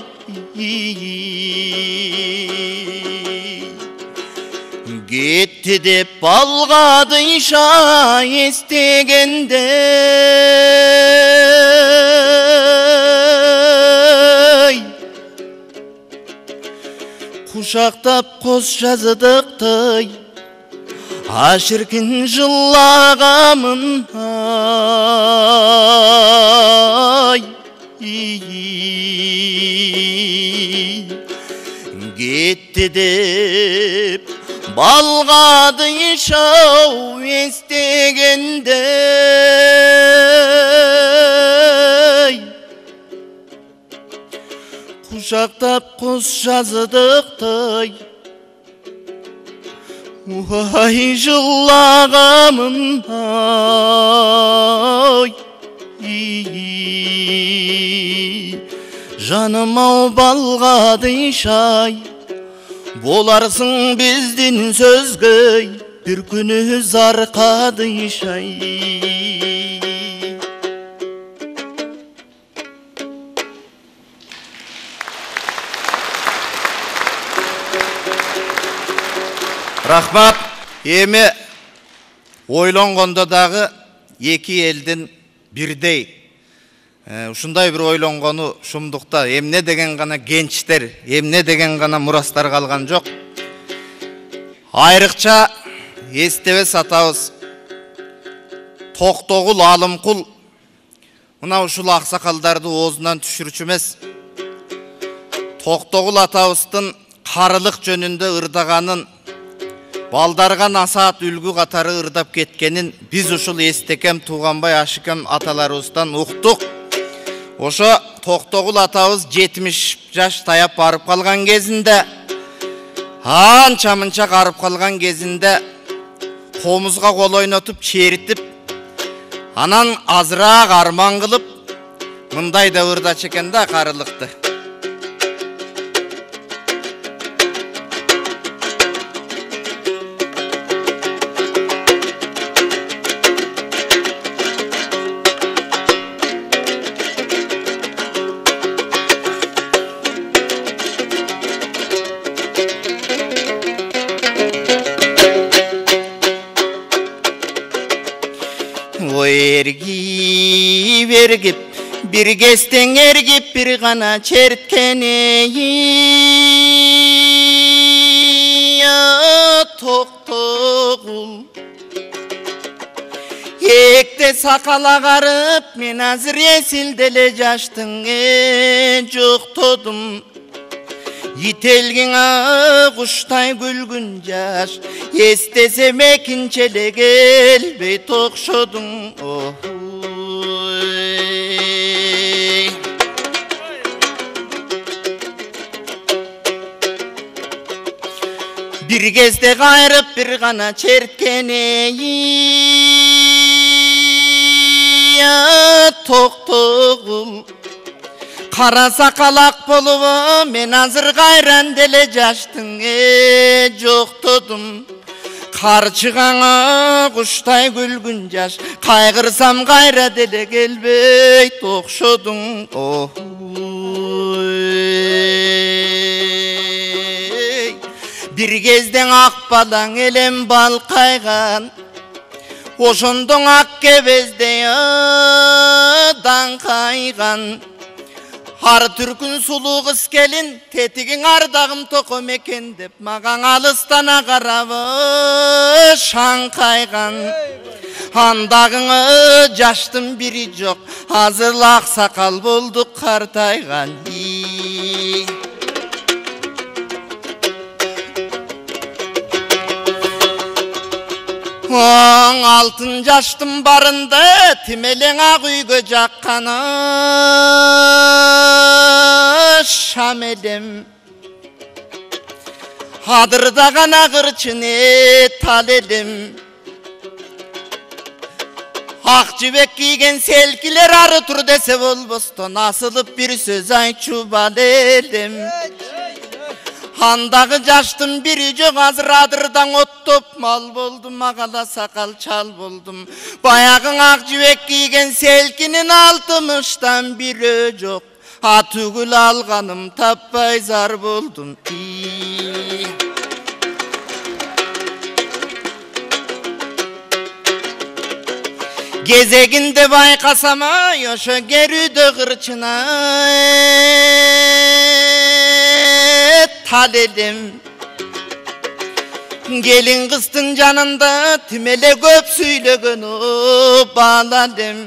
Gitti de balgadın şah istegende Kuşaktap koz yazıdıktay Aşırkın jıllağamın ay Gitti de balgadın şav istegende Kuşaktap koz yazıdıktay Vay jıllağamın ay Canım av balgadın şay Bolarsın bizdin sözgöy Bir günü zarkadın şay Rahmat, emi oylongonda dağı eki eldin birdey. Ушундай bir ойлонгону шумдукта эмне деген гана генчтер, эмне деген гана мурастар калган жок. Айрыкча эстебес атабыз Токтогул Алымкул мына ушул аксакалдарды оозунан түшүрчү эмес. Токтогул атабыздын карылык жөнүндө ырдаганын балдарга насаат үлгү катары ырдап кеткенин биз ушул Эстекем Тууганбай Ашыкем аталарыбыздан уктук. Ошо Токтогул атабыз 70 жаш таяп барып калган кезинде, анча-мынча карып калган кезинде комузга кол ойнотуп чээритип, анан азыраак арман кылып, мындай да ырдачу экен да карылыкты. Ergip ergip bir kesten ergip bir gana çertkene ya Toktogul Ekte sakala garıp men azır esildele jaştın joktodum Yitelgin kuştay gülgün jaş Estesem ekinçele gelbey tokşodum oh. Bir kezde gayrıp bir gana çertkene ya Toktogul Kara sakalak bolup men azır gayran dele jaştın joktodum Karçıgana kuştay gülgün jaş kaygırsam gayra dele gelbey tokşodum oh. Bir kezden ak balan elem bal kaygan ошондон ак кебездей даңкайган ар түркүн сулуу кыз келин тетигиң ардагым током экен деп маған алыстана карап шаңкайган андагыңы жаштын бири жок азыр ак сакал болду картайган алтын жаштын барында тимелең ак үйгө жакканы шам элем адырдаган агырчыны тал элем ак жибек кийген селкилер ары тур десе болбостон асылып бир сөз айтчу бал элем андагы жаштын бири жок азыр адырдан оттоп мал болдум агала сакал чал болдум баягы ак жибек кийген селкинин алтымыштан бирөө жок түгүл алганым таппай зар болдум кезегинде байкасам ай ошо керүүдө кырчына тал элем келин кыздын жанында тимеле көп сүйлөгөн бала элем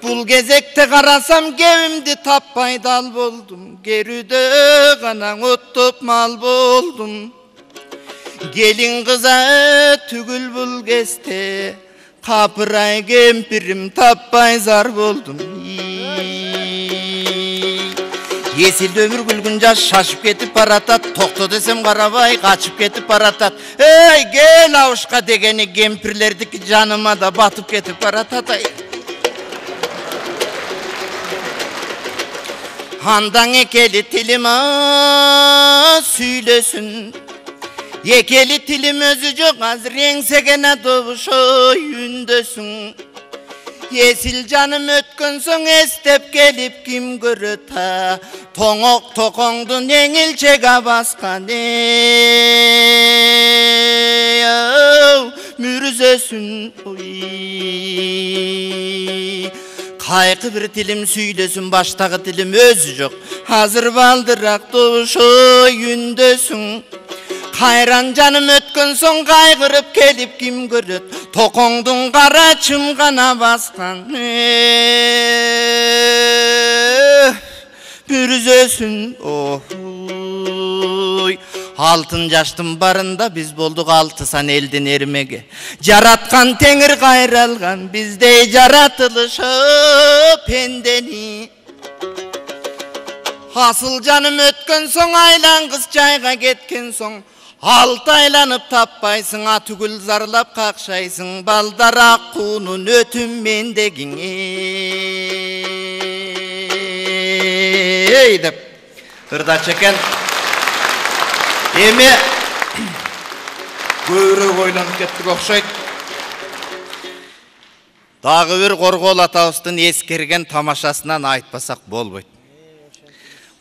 бул кезекте карасам кебимди таппай дал болдум керүүдө гана оттоп мал болдум келин кыза түгүл бул кезде капырай кемпирим таппай зар болдум Есіл өмір күлгін жаш шашып кетіп баратат токто десем карабай качып кетип баратат эй кел абышка дегени кемпирлердики жаныма да батып кетип баратат андан экели тилим сүйлөсүн экели тилим өзү жок азыр эңсеген добушой үндөсүн Есіл жаным өткөн соң эстеп келип ким көрөт тоңок токоңдун эңилчеге баскан мүрүзөсүн кайкы бир тилим сүйлөсүн баштагы тилим өзү жок азыр балдыраак добушой үндөсүн Кайран жаным өткөн соң кайгырып келип ким көрөт токоңдун кара чымгана баскан бүрүзөсүн алтын жаштын барында биз болдук алты сан элдин эрмеги жараткан теңир кайралган биздей жаратылышып пендени асыл жаным өткөн соң айлангыз жайга кеткен соң алты айланып таппайсың түгүл зарлап какшайсың балдар акуунун өтүм мендегиң деп ырдачы экен эми көбүрөөк ойлонуп кеттик окшойт дагы бир Коргоол атабыздын эскерген тамашасынан айтпасак болбойт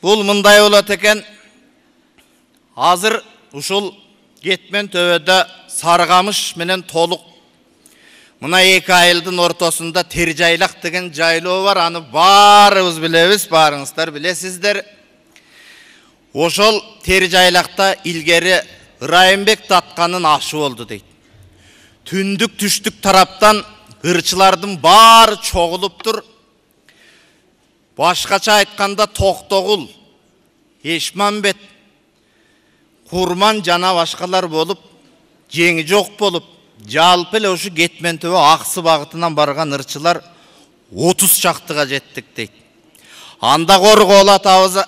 бул мындай болот экен азыр ушул кетмен төбөдө Сарыкамыш менен Толук мына эки айылдын ортосунда Тержайлак деген жайлоо бар аны баарыбыз билебиз баарыңыздар билесиздер ошол Тержайлакта илгери Ырайымбек Татканын ашы болду дейт түндүк түштүк тараптан ырчылардын баары чогулуптур башкача айтканда Токтогул Эшмамбет Курман жана башкалар болуп, жеңи жок болуп, жалпы эле ушу кетмен төбө аксы багытынан барган ырчылар 30 чактыга жеттик дейт. Анда Коргоол атабыз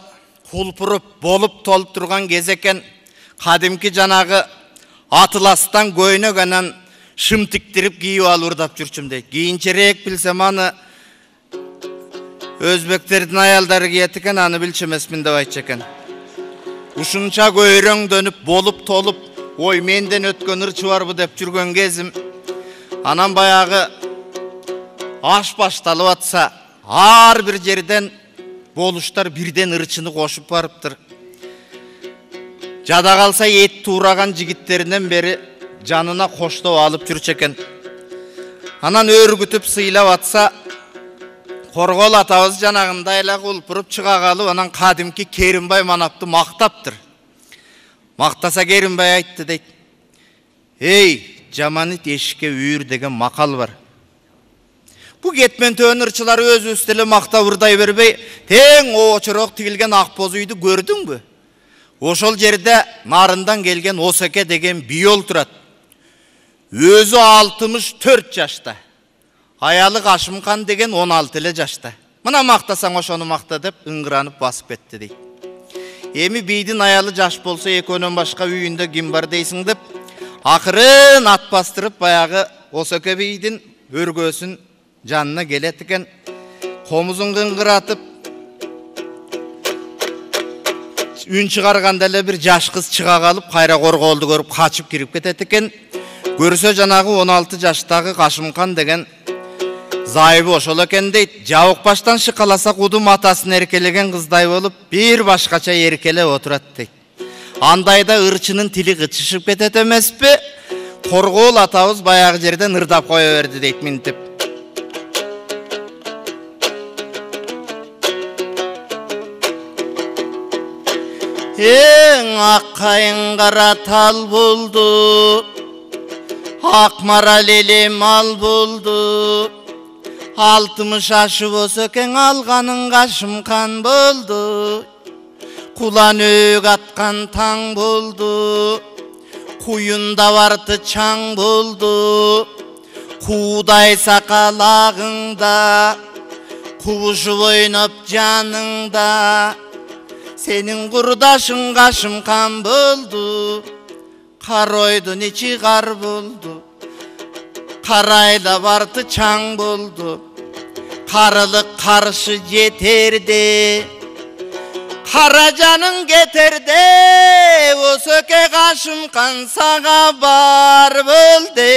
кулпуруп болуп толуп турган кез экен, кадимки жанагы атыластан көйнөк анан шым тиктирип кийип алып урдап жүрчүм дейт. Кийинчерээк билсем аны өзбектердин аялдары кийет экен, аны билчү эмесмин деп айтчу экен. Ушунча көйрөңдөнүп болуп толуп, ой менден өткөн ырчы барбы деп жүргөн кезим. Анан баягы аш башталып атса, ар бир жерден болуштар бирден ырчыны кошуп барыптыр. Жада калса эт туураган жигиттеринен бери жанына коштоп алып жүрчү экен. Анан өргүтүп сыйлап атса, Коргол атабыз жанагында эле кулпуруп чыга калып, анан кадимки Керимбай манапты мактаптыр. Мактаса Керимбай айтты дейт. Эй, жаман ит эшикке үйүр деген макал бар. Бу кетмен төөнүрчүлөр өзүбүз деле мактап ырдай бербей, тең очорок тигилген ак боз үйдү көрдүңбү? Ошол жерде нарындан келген Осеке деген бийол турат. Өзү 64 жашта. Аялы Кашымхан деген 16 эле жашта. Мына мактасаң ошону макта деп ыңгыранып басып кетти дейт. Эми бийдин аялы жаш болсо экөөнөн башка үйүндө ким бар дейсиң деп, акырын ат бастырып баягы Осеке бийдин өргөсүн жанына келет экен. Комузун кыңгыратып, үн чыгарганда эле бир жаш кыз чыга калып, кайра Корголду көрүп качып кирип кетет экен. Көрсө жанагы 16 жаштагы Кашымхан деген зайыбы ошол экен дейт. Жабык баштан шыкаласа кудум атасын эркелеген кыздай болуп, бир башкача эркелеп отурат дейт. Андайда ырчынын тили кычышып кетет эмеспи? Коргол атабыз баягы жерден ырдап кое берди дейт минтип. Эң аккайын кара тал болду, ак марал эле мал болду. 60 ашып Осекең алганын Кашымхан болду. Кулан өк аткан таң болду. Куюнда барты чаң болду. Куудай сакалагыңда, кубушуп ойноп жаныңда. Сенин курдашың Кашымхан болду. Каройдун ичи кар болду. Карайла барты чаң болду. Карылык каршы жетерде. Кара жаның кетерде. Осеке Кашымхан сага бар болду.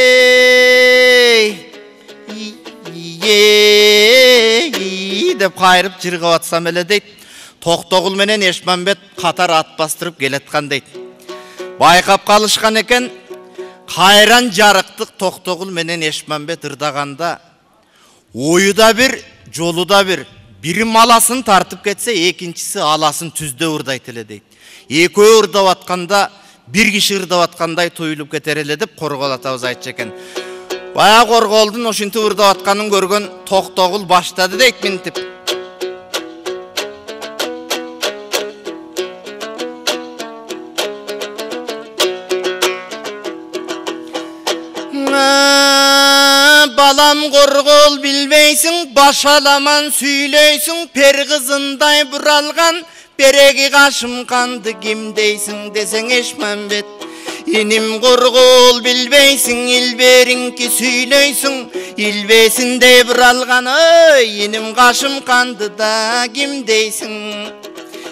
Деп кайрып жыргап атсам эле дейт. Токтогул менен Эшмамбет катар ат бастырып келаткан дейт. Байкап калышкан экен. Кайран жарыктык Токтогул менен Эшмамбет ырдаганда, оюда бир, жолуда бир. Бири маласын тартып кетсе, экинчиси аласын түздө ырдайт эле дейт. Экөө ырдап атканда, бир киши ырдап аткандай туюлуп кетер эле деп Коргол атабыз айтчу экен. Бая Корголдун ошентип ырдап атканын көргөн Токтогул баштады дейт минтип. Балам Коргол билбейсиң, башаламан сүйлөйсүң, пер кызындай буралган береги Кашымханды ким дейсиң десең Эшмамбет. Иним Коргол билбейсиң, илбериңки сүйлөйсүң, илбесиндей буралган ой, иним Кашымханды да ким дейсиң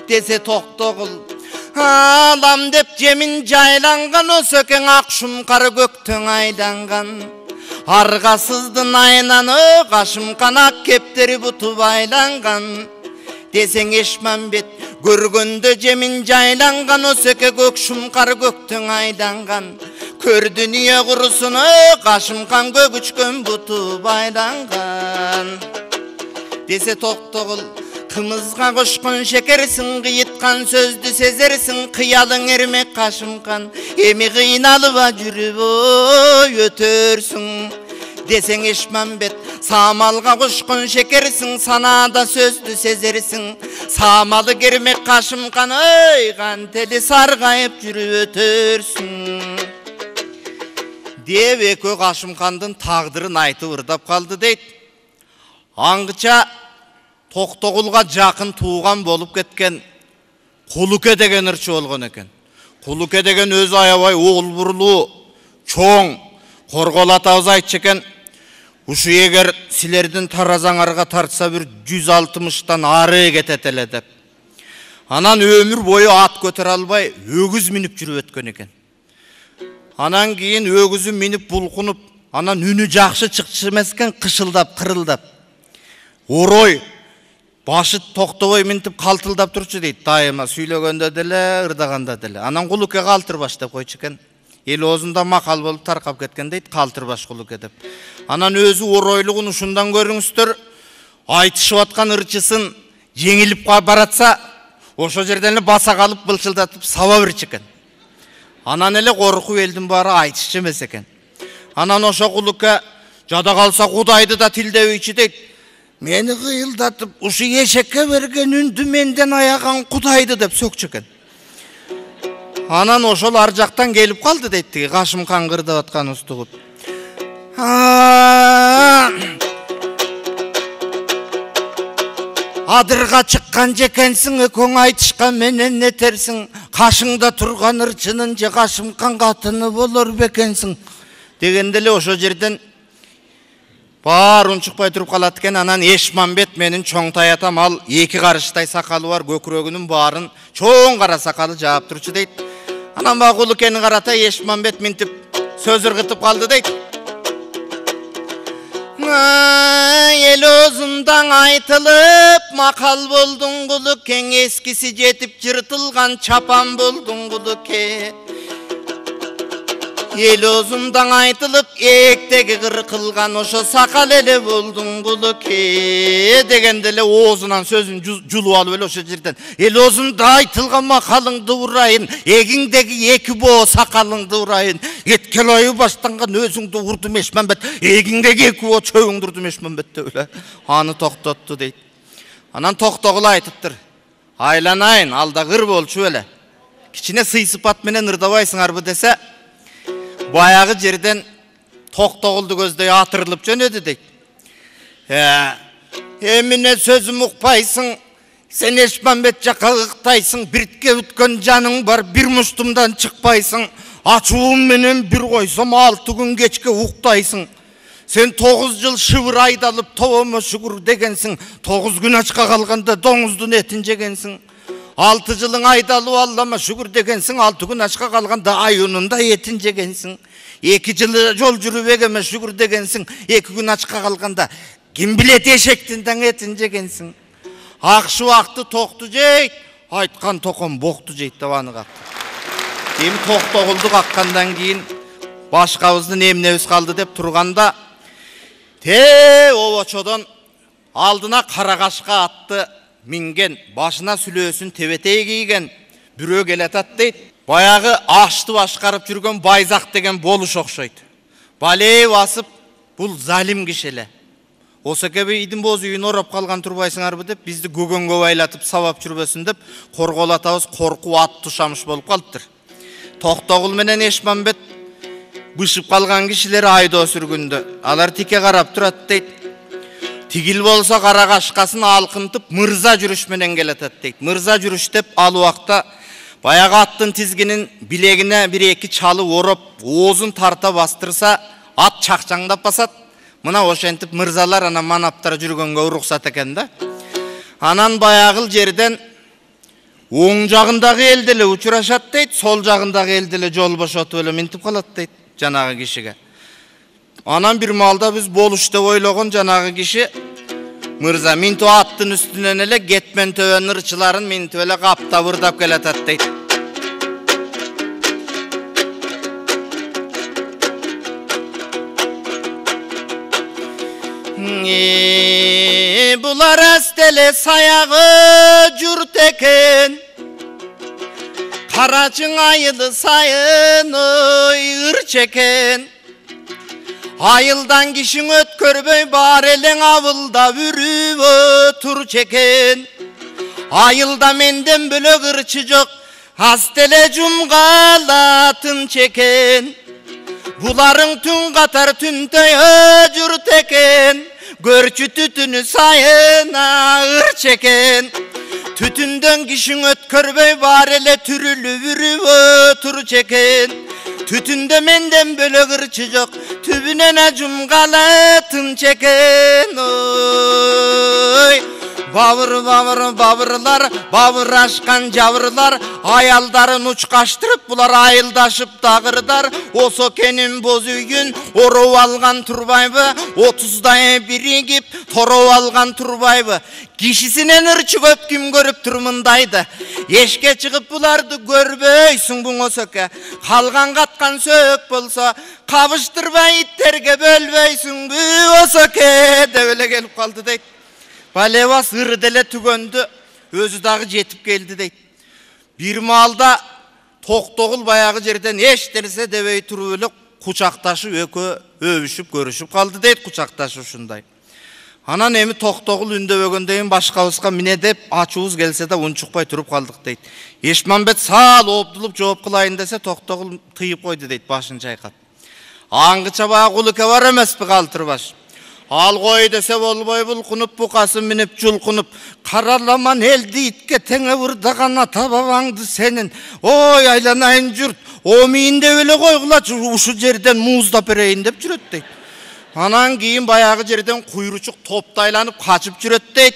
десе Токтогул. Алам деп жемин жайланган Осекең акшум кар көктөң айланган. Аргасыздын айынан Кашымхан ак кептери буту байланган десең Эшмамбет. Көргөндө жемин жайланган Осеке көкшум кар көктөң айланган. Көр дүнүйө курусун Кашымхан көгүчкөн буту байланган десе Токтогул. Кымызга кошкон шекерсиң, кыйыткан сөздү сезерсиң, кыялың эрмек Кашымхан. Эми кыйналып жүрүп өтөрсүң десең Эшмамбет. Самалга кошкон шекерсиң, санада сөздү сезерсиң, самалы кермек Кашымхан. Ой, кантели саргайып жүрүп өтөрсүң деп экөө Кашымхандын тагдырын айтып ырдап калды дейт. Аңгыча Токтогулга жакын тууган болуп кеткен Кулуке деген ырчы болгон экен. Кулуке деген өзү аябай олбурлуу, чоң. Коргол атабыз айтчу экен, ушу эгер силердин таразаңарга тартса бир 160тан ары кетет эле деп. Анан өмүр бою ат көтөрө албай өгүз минип жүрүп өткөн экен. Анан кийин өгүзү минип булкунуп, анан үнү жакшы чыкчы эмес экен, кышылдап, кырылдап. Орой башы токтобой минтип калтылдап турчу дейт, дайыма сүйлөгөндө деле, ырдаганда деле. Анан Кулуке калтыр баштап койчу экен. ел оозунда макал болуп таркап кеткен дейт, калтыр башкулук деп. Анан өзү оройлугун ушундан көрүңүздөр, айтышып аткан ырчысын жеңилип баратса, ошо жерден эле баса калып былчылдатып саба берчү экен. Анан эле коркуп элдин баары айтышчы эмес экен. Анан ошо кулукка жада калса Кудайды да тилдебейчи дейт. Мени кыйылдатып, ушу эшекке берген үндү менден аяган Кудайды деп сөкчү экен. Анан ошол ар жактан келип калды дейт, тиги Кашым каңгырдап аткан устугут. Адырга чыккан жекенсиң, экөөң айтышкан менен нетерсиң. Кашыңда турган ырчынын же Кашым кан катыны болор бекенсиң. Дегенде эле ошо жерден бар унчукпай туруп калат экен. Анан Эшмамбет менин чоң таятам, ал 2 карыштай сакалы бар, көкүрөгүнүн баарын чоң кара сакалы жаап турчу дейт. Анан Кулукени карата Эшмамбет минтип сөз ыргытып калды дейт. Эл оозундан айтылып макал болдуң Кулукен, эскиси жетип жыртылган чапан болдуң Кулуке. Эл оозундан айтылып эктеги кыркылган ошо сакал эле болдуң Кулуке дегенде эле оозунан сөзүн жулуп алып эле ошо жерден эл оозунда айтылган макалыңды урайын, эгиңдеги 2 боо сакалыңды урайын, эткел айы баштанган өзүңдү урдум Эшмамбет, эгиңдеги 2 боо чөбүңдү урдум Эшмамбет деп эле аны токтотту дейт. Анан токтогула айтыптыр. Айланайын, алда кыр болчу эле. Кичине сый-сыпат менен ырдабайсыңарбы десе, баягы жерден токтогулду көздөй атырылып жөнөдү дейт. Эмине сөзүм укпайсың, сен Эшмамбет жакка ыктайсың, биртке бүткөн жаның бар, бир муштумдан чыкпайсың. Ачуум менен бир койсом 6 күн кечке уктайсың. Сен 9 жыл шыбыр айдалып тобомо шүгүр дегенсиң, 9 күн ачка калганда доңуздун этин жегенсиң. 6 жылың айдалып Аллама шүгүр дегенсиң, 6 күн ачка калганда аюнунда этин жегенсиң. 2 жыл жол жүрүп эме шүгүр дегенсиң, 2 күн ачка калганда ким билет эшектин да этин жегенсиң. Акшы вакты токту жейт, айткан током бокту жейт деп аны какты. Эми токтогулду каккандан кийин башкабыздын эмнебиз калды деп турганда, обочодон алдына карагашка атты минген, башына сүлөөсүн тебетей кийген бирөө келатат дейт. Баягы ашты башкарып жүргөн Байзак деген болуш окшойт. Балей басып, бул залим киши эле. Осекеби идин боз үйүн ороп калган турбайсыңарбы деп, бизди көгөнгө байлатып сабап жүрбөсүн деп корголатабыз, коркуу ат тушамыш болуп калыптыр. Токтогул менен Эшмамбет бышып калган кишилер айдоо сүргүндө. Алар тике карап турат дейт. Тигил болса карагашкасын алкынтып мырза жүрүш менен келатат дейт. Мырза жүрүш деп ал убакта баягы аттын тизгинин билегине 1-2 чалы ороп, оозун тарта бастырса, ат чакчаңдап басат. Мына ошентип мырзалар анан манаптар жүргөнгө уруксат экен да. Анан баягыл жерден оң жагындагы эл деле учурашат дейт, сол жагындагы эл деле жол бошотуп эле минтип калат дейт жанагы кишиге. Анан бир маалда биз болуш деп ойлогон жанагы киши мырза минтип аттын үстүнөн эле кетмен төбөн ырчыларын минтип эле каптап ырдап келатат дейт. Булар эстеле саягы журт экен, карачың айылы сайын ырч экен. Айылдан кишиң өткөрбөй бар элең абылда бүрүп турч экен. Айылда менден бөлөк ырчы жок, аз деле жумгалатын чекен. Буларың түн катар түнтөй журт экен, көрчү түтүнү сайына ырч экен. Түтүндөн кишиң өткөрбөй бар эле түрүлүп үрүп турч экен. Түтүндө менден бөлөк ырчы жок, түбүнөн жумгалатын чекен. Ой, Babırlar, babıraşkan javırlar, ayaldарын uçkaştırıp bular ayıldaşıp dağırдар. O sokenin boz üyün orov algan turbaybı, 30'dayı birigip torov algan turbaybı. Kişisinen ırçı köp kim görüp turmundaydı. Eşke çıkıp bulardı görböysün bu soke. Kalgan katkan sök bolsa, kavıştırбай itterge bölböysün bu soke. De öyle gelip kaldı deydi. Baleva sırıdele tügöndü, özü dağı jetip geldi deydi. Bir malda toqtoğul bayağı жерден eşterse devey turuluk kucaktaşı ökö övüşüp görüşüp kaldı deydi kucaktaşı şunday. Anan emi toqtoğul ünde ögöndeyin başka uska mine dep açuğuz gelse de unçukpay turup kaldık deydi. Eşmanbet sal opdulup жооп kılayın dese toqtoğul tıyıp koydu deydi başını çayqap. Angıça bağı kuluke var emespi kaltırbaş. Al koy dese bolboy bulkunup bukası minip julkunup karalaman eldi itke tenge vırdagan ata babаңды senin. Oy aylanayın jürt. O miyinde öyle koygula uşu жерден muzdap bereyin dep jüröt deydi. Anan keyin bayağı жерден kuyruçuk toptaylanıp kaçıp jüröt deydi.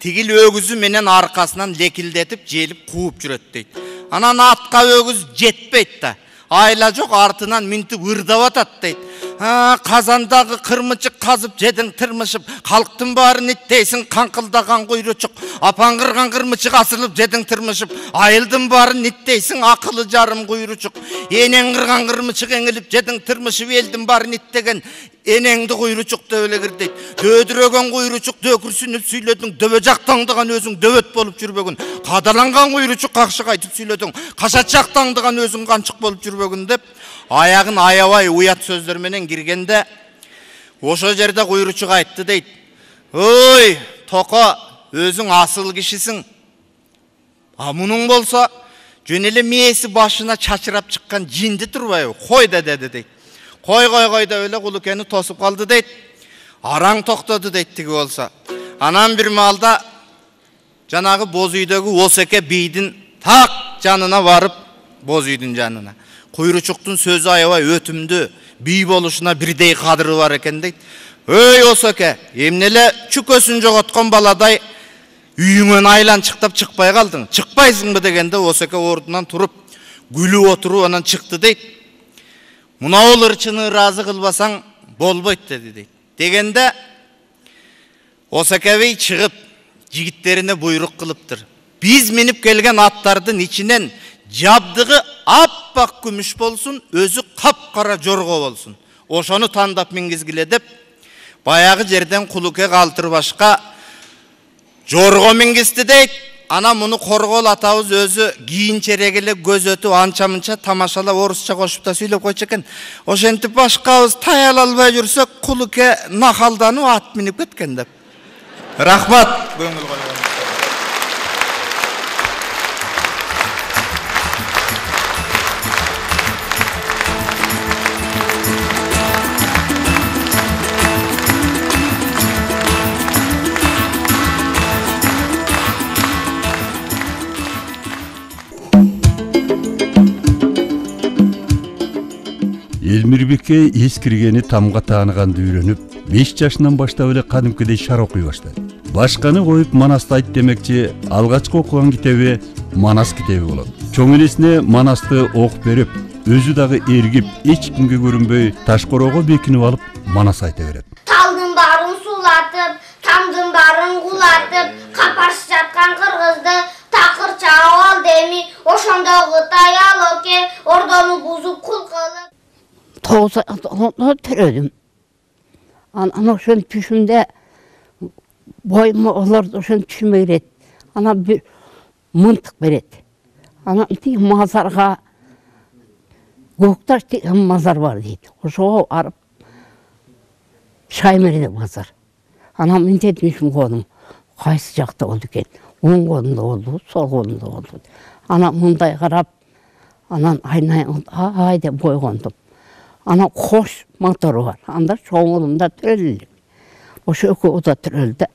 Tigil ögüzü menen arkasından lekildetip jelip kuup jüröt deydi. Anan atka ögüz jetpeydi da. Ayla жоқ артынан minti ырдап атат deydi. Kazandağı kırmıcık kazıp jedin tırmışıp halktın bari nitteysin kankıldagan kuyruçuk apan kırgan kırmıcık asılıp jedin tırmışıp ayıldın bari nitteysin akıllı jarım kuyruçuk enen kırgan kırmıcık eңilip jedin tırmışıp eldin bari nittegen enеңdi kuyruçuk döyle girdi dödürögen kuyruçuk dökürsünüp süйлödün döbe jaktаңдыган özüң döböt bolup жүрбөгүн kadalangan kuyruçuk kakşık aytıp süйлödün kaşat jaktаңдыган özüң kançık bolup жүрбөгүn dep ayağın ayabay uyat sözlermenen girgende oşo jerde kuyruçuk aytты deydi. Oy toko özüң asıl kişisin. Munun bolsa jönele miyesi başına çaçırap çıkkan jindi turbayбы koy da dedi deydi. Koy da öyle kulukeni tosup kaldı deydi. Araң toktodu deydi tigi bolsa. Anan bir malda janagı boz üydögü Oseke biydin tak janına varıp boz üydün janına. Kuyruçuktun sözü ayabay ötümdü. Biy boluşuna birdey kadırı var eken deydi. Öy Oseke, emnele çükösün jogotkan baladay үйүңөн aylan çıktap çıkpay kaldın. Çıkpaysın mı degende Oseke ordundan turup gülü oturup anan çıktı deydi. Muna ol ırçını razı kılbasaң bolboyt dedi deydi. Degende Oseke bey çıkıp jigitlerine buyruk kılıptır. Biz minip gelgen attardın içinen jabdığı appak gümüş bolsun, özü kapkara jorgo bolsun. Oşonu tandap mingizgile dep, bayağı жерден kuluke kaltırbaşka jorgo mingizdi deydi. Ana munu korgol atabız özü giyinçeregile göz ötü ança mınça tamaşala orusça koşup da süylep koyчу экен. Oşentip başkabız tayal albay jursek kuluke nahaldanı at minip ketken dep. Rahmat. Göңül koygan. Элмирбекке эскиргени тамга тааныганды үйрөнүп, 5 жашынан баштап эле кадимкидей шар окуй баштады. Башканы коюп Манасты айт демекчи, алгачкы окуган китеби Манас китеби болот. Чоң энесине Манасты окуп берип, өзү дагы эргип, эч кимге көрүнбөй, ташкороого бекинип алып, Манас айта берет. Талдын барын сулатып, тамдын барын кулатып, капарсы жаткан кыргызды такыр чагып ал деми, ошондогу таял оке ордону бузуп кул кылып Törödüm. Ana şön tüşümde boyma olar şön tüşüme giret. Ana bir mıntık beret. Ana iti mazarga Göktaş diye mazar var deydi. Oşo arıp Şaymeri'de mazar. Anam intetmişim konum. Kaysı jakta oldu ken. Oң kolunda oldu, sol kolunda oldu. Anam mınday qarap, anan ayda boy kondum. Ana hoş motoru var. Anda çoğulumda türeldi. O şöyle o da türeldi.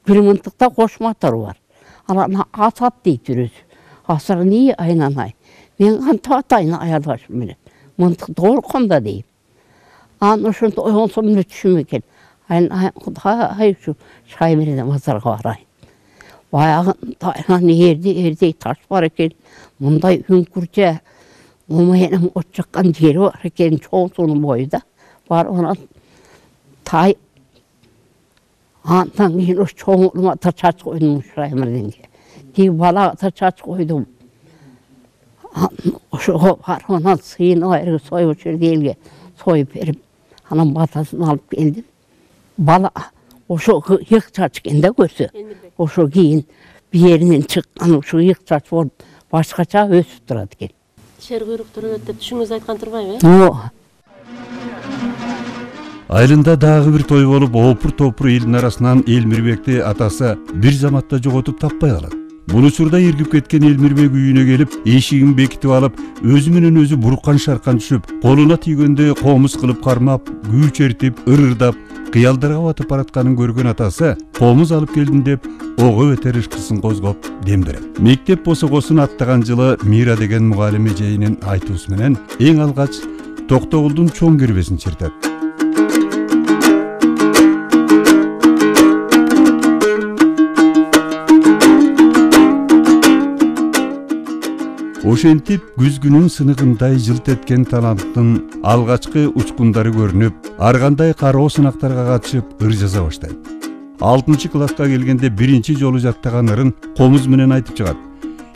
Bir mıntıkta hoş motoru var. Ana asat deytiriz. Asar niye aynanay? Ben antatayına ayarlaşım bile. Mıntık doğru konuda deyim. Ana şunu oyunsam ne düşünmeken. Hay şu Şaymer'den mazarga varayın. Bayağı dayılan yerde taş var eken, bunday hünkürce, umayının otçakkan yeri var eken, çoğusunun boyu da var ona tay. Andan keyin o çoğunluğuma taçaç koydum Şaymer'den. Ki bala taçaç koydum. Şu var ona sıyın ayrı soyup çürgeyle soyup verip hanım batasını alıp geldim. Bala o şu yık çaçkende görse. O şu giyin bir yerinden çıkkan şu yık çaç başkaça ösüp duradu gel. Şer kuyruk durun ötüp düşünüz aytkan turbayбы? Yo. Айылында дагы бир той болуп, опур-топур элдин арасынан Элмирбекти атасы бир заматта жоготуп таппай калат. Бул учурда эргип кеткен Элмирбек үйүнө келип, эшигин бекитип алып, өзү менен өзү буркан-шаркан түшүп, колуна тийгенде комуз кылып кармап, күү чертип, ырырдап, кыялдарга батып баратканын көргөн атасы, комуз алып келдим деп, ого бетер ышкысын козгоп дем берет. Мектеп босогосун аттаган жылы Мира деген мугалим эжейинин айтуусу менен эң алгач Токтогулдун чоң кербесин чертет. Ошентип күзгүнүн сыныгындай жылт эткен таланттын алгачкы учкундары көрүнүп, ар кандай кароо сынактарга катышып ыр жаза баштайт. 6-класска келгенде биринчи жолу жаттаган ырын комуз менен айтып чыгат.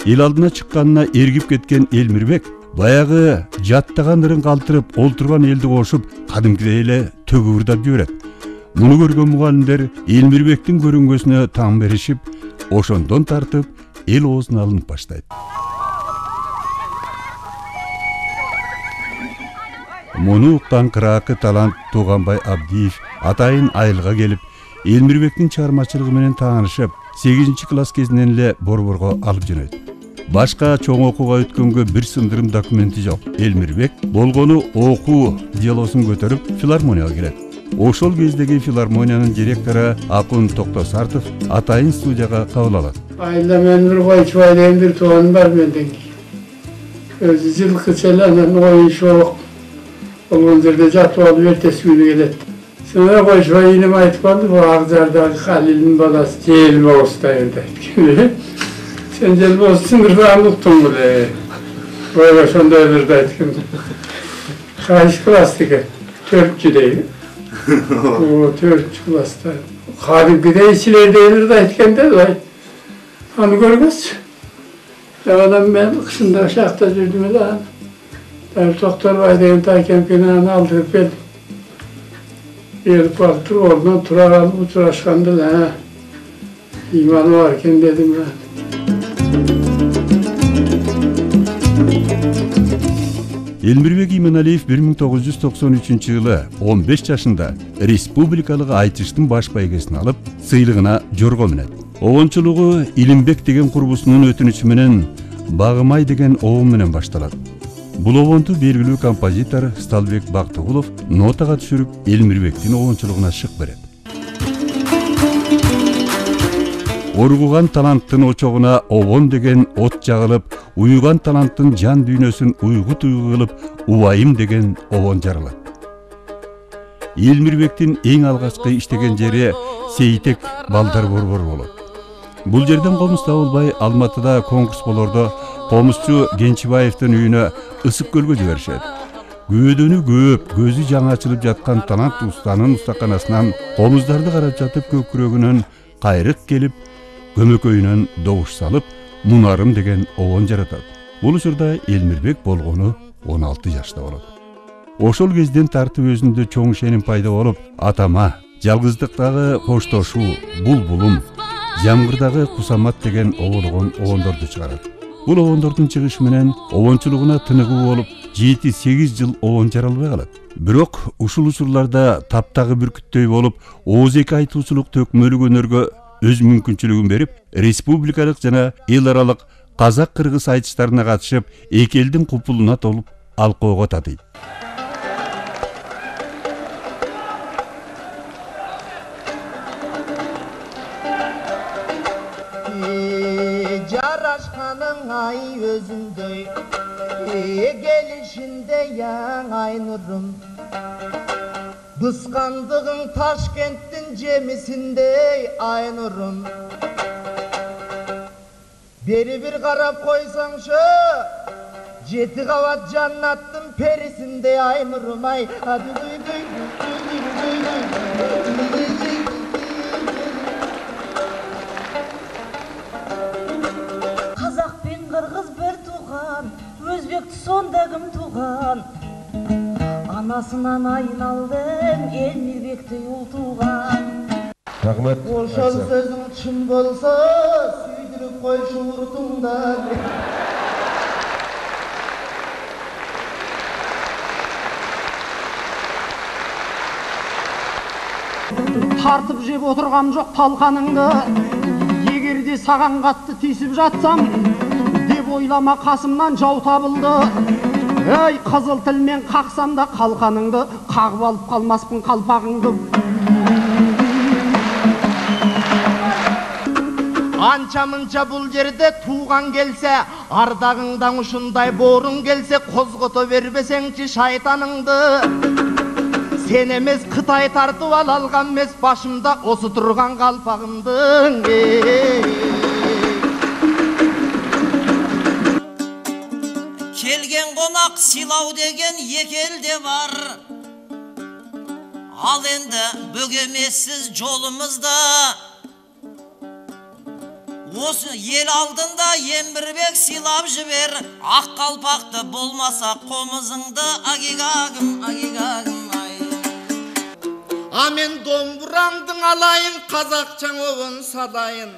Эл алдына чыкканына эргип кеткен Элмирбек баягы жаттаган ырын калтырып, олтурган элди кошуп, кадимкидей эле төгү ырдап жиберет. Муну көргөн мугалимдер Элмирбектин көрүнгөсүнө таң беришип, ошондон тартып эл оозуна алынып баштайт. Муну уккан кыраакы талант Туганбай Абдиев атайын айылга келип, Элмирбектин чыгармачылыгы менен таанышып, 8-класс кезинен эле борборго алып жөнөйт. Башка чоң окууга өткөнгө бир сындырым документи жок. Элмирбек болгону окуу делосун көтөрүп филармонияга кирет. Ошол кездеги филармониянын директору Акун Токтосартов атайын студияга кабыл алат. Айылда мен бир койчубай деген бир тууганым бар менден. Өзү жылкы челенен оюнчу болгон жерде жатып алып эртеси күнү келет. Sonra койчубай инем айтып калды, бул Акжардагы Халилдин баласы Желбооздай дейт. Sen Желбоозду ырдаган уктуң беле. Ой, ошондой ырды айткан. Кайсы класста экен? 4-чүдө. О, 4-класста. Кадимкидей силердей ырды айткан да, ой. Аны көргөз. Adam ben kışında şahta жүрдүм эле. Doktor деген такемкени аны алдырып келдим. Gelip baktım oradan Turalı uçuraşkandı da imanı varken dedim ben. Элмирбек Иманалиев 1993-жылы 15 жашында республикалык айтыштын баш байгесин алып, сыйлыгына жорго менет. Обончулугу Илимбек деген курбусунун өтүнүчү менен Багымай деген обон менен башталат. Бул обонту белгилүү композитор Сталбек Бактыгулов нотага түшүрүп, Элмирбектин обончулугуна шык берет. Оргуган таланттын очогуна обон деген от жагылып, уюган таланттын жан дүйнөсүн уйгу-туйгу кылып, убайым деген обон жаралат. Элмирбектин эң алгачкы иштеген жери Сейтек балдар борбору болот. Бул жерден комуз табылбай, Алматыда конкурс болордо комузчу Кенчибаевдин үйүнө ысык көлгө жиберишет. Көөдөнү көп, көзү жаңы ачылып жаткан талант устанын устаканасынан комуздарды карап жатып көкүрөгүнөн кайрык келип, көмөкөйүнөн добуш салып, Мунарым деген обон жаратат. Бул учурда Элмирбек болгону 16 жашта болот. Ошол кезден тартып өзүндө чоң ишеним пайда болуп, атама, жалгыздыктагы коштошуу, булбулум, жамгырдагы кусамат деген оболгон обондорду чыгарат. Бул обондордун чыгышы менен обончулугуна тыныгуу болуп, 7-8 жыл обон жаралбай калат. Бирок ушул учурларда таптагы бүркүттөй болуп, ооз-эки айтуучулук төкмөлүк өнөргө өз мүмкүнчүлүгүн берип, республикалык жана эл аралык казак-кыргыз айтыштарына катышып, эки элдин купулуна толуп, алкоого татыйт. Jaraşkanın ay özündöy, gelişinde yan aynırım. Kıskandığın Taşkent'in cemisindey Aynur'um. Beri bir karap koysan şu 7 kavat cannattın perisindey Aynur'um ay. Hadi duy duy Kazak bin Kırgız bir tuğan, Özbekti sondagım tuğan. Anasından ayналдым, Elmirbekti yol tuğan. Rahmet. Oşol sözün çın bolsa, süydürüp koy şuurtunda. Tartıp jеп oturgam жоқ талқаныңды, егерде саған қатты тиісіп жатсам, деп ойлама қасымнан жау табылды. Ей, қызыл тілмен қақсам да қалқаныңды, қағып алып қалмаспын қалпағыңды. Анча-мынча бұл жерде туған келсе, ардағыңдан ұшындай борын келсе, қозғото бербесеңші шайтаныңды. Sen emez Қытай тартып алған мес башымда осы тұрған қалпағымдың. Келген қонақ сыйлау деген екі елде бар. Ал енді бөгемессіз жолымызда. Осы ел алдында Ембірбек сыйлап жібер, ақ қалпақты болмаса қомызыңды агигагым, агигагым ай. А мен домбыраңдың алайын, қазақчаң оғын салайын.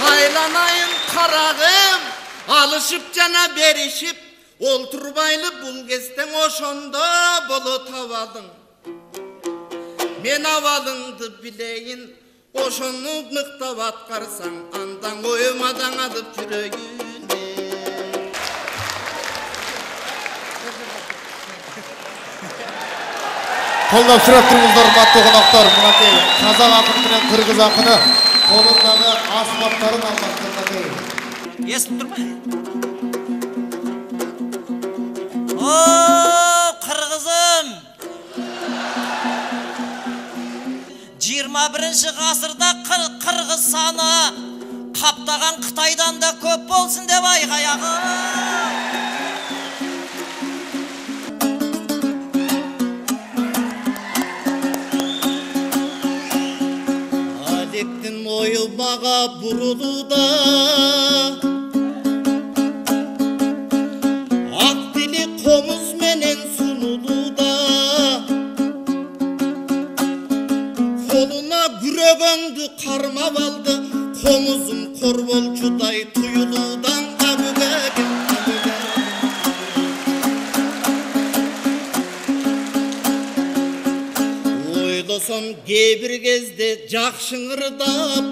Айланайын қарағым, алышып жана берішіп, ол тұрбайлы бұл кестен ошонда болы табадың. Мен авалыңды білейін, ошоны нықтап атқарсаң, андан ойымадан адып жүрейін. Қолдап сұрап тұрыңыздар, батты қонақтар, мұнакей, қазақ ақын мен қырғыз ақыны, қолындағы аспаптарын алмастырмакей. Естіп тұрмай? О, қырғызым! 21-ші ғасырда қырғыз саны қаптаған Қытайдан да көп болсын деп айғаяғы. Алектің ойылмаға бұрылуда, ақ тілі қомыз менен сұлылуда. Қолына күрегіңді қармап алды, қомызым қорболчудай тұйылудан әбігәгім, әбігәгім. Ойласам кейбір кезде жақшыңырдап,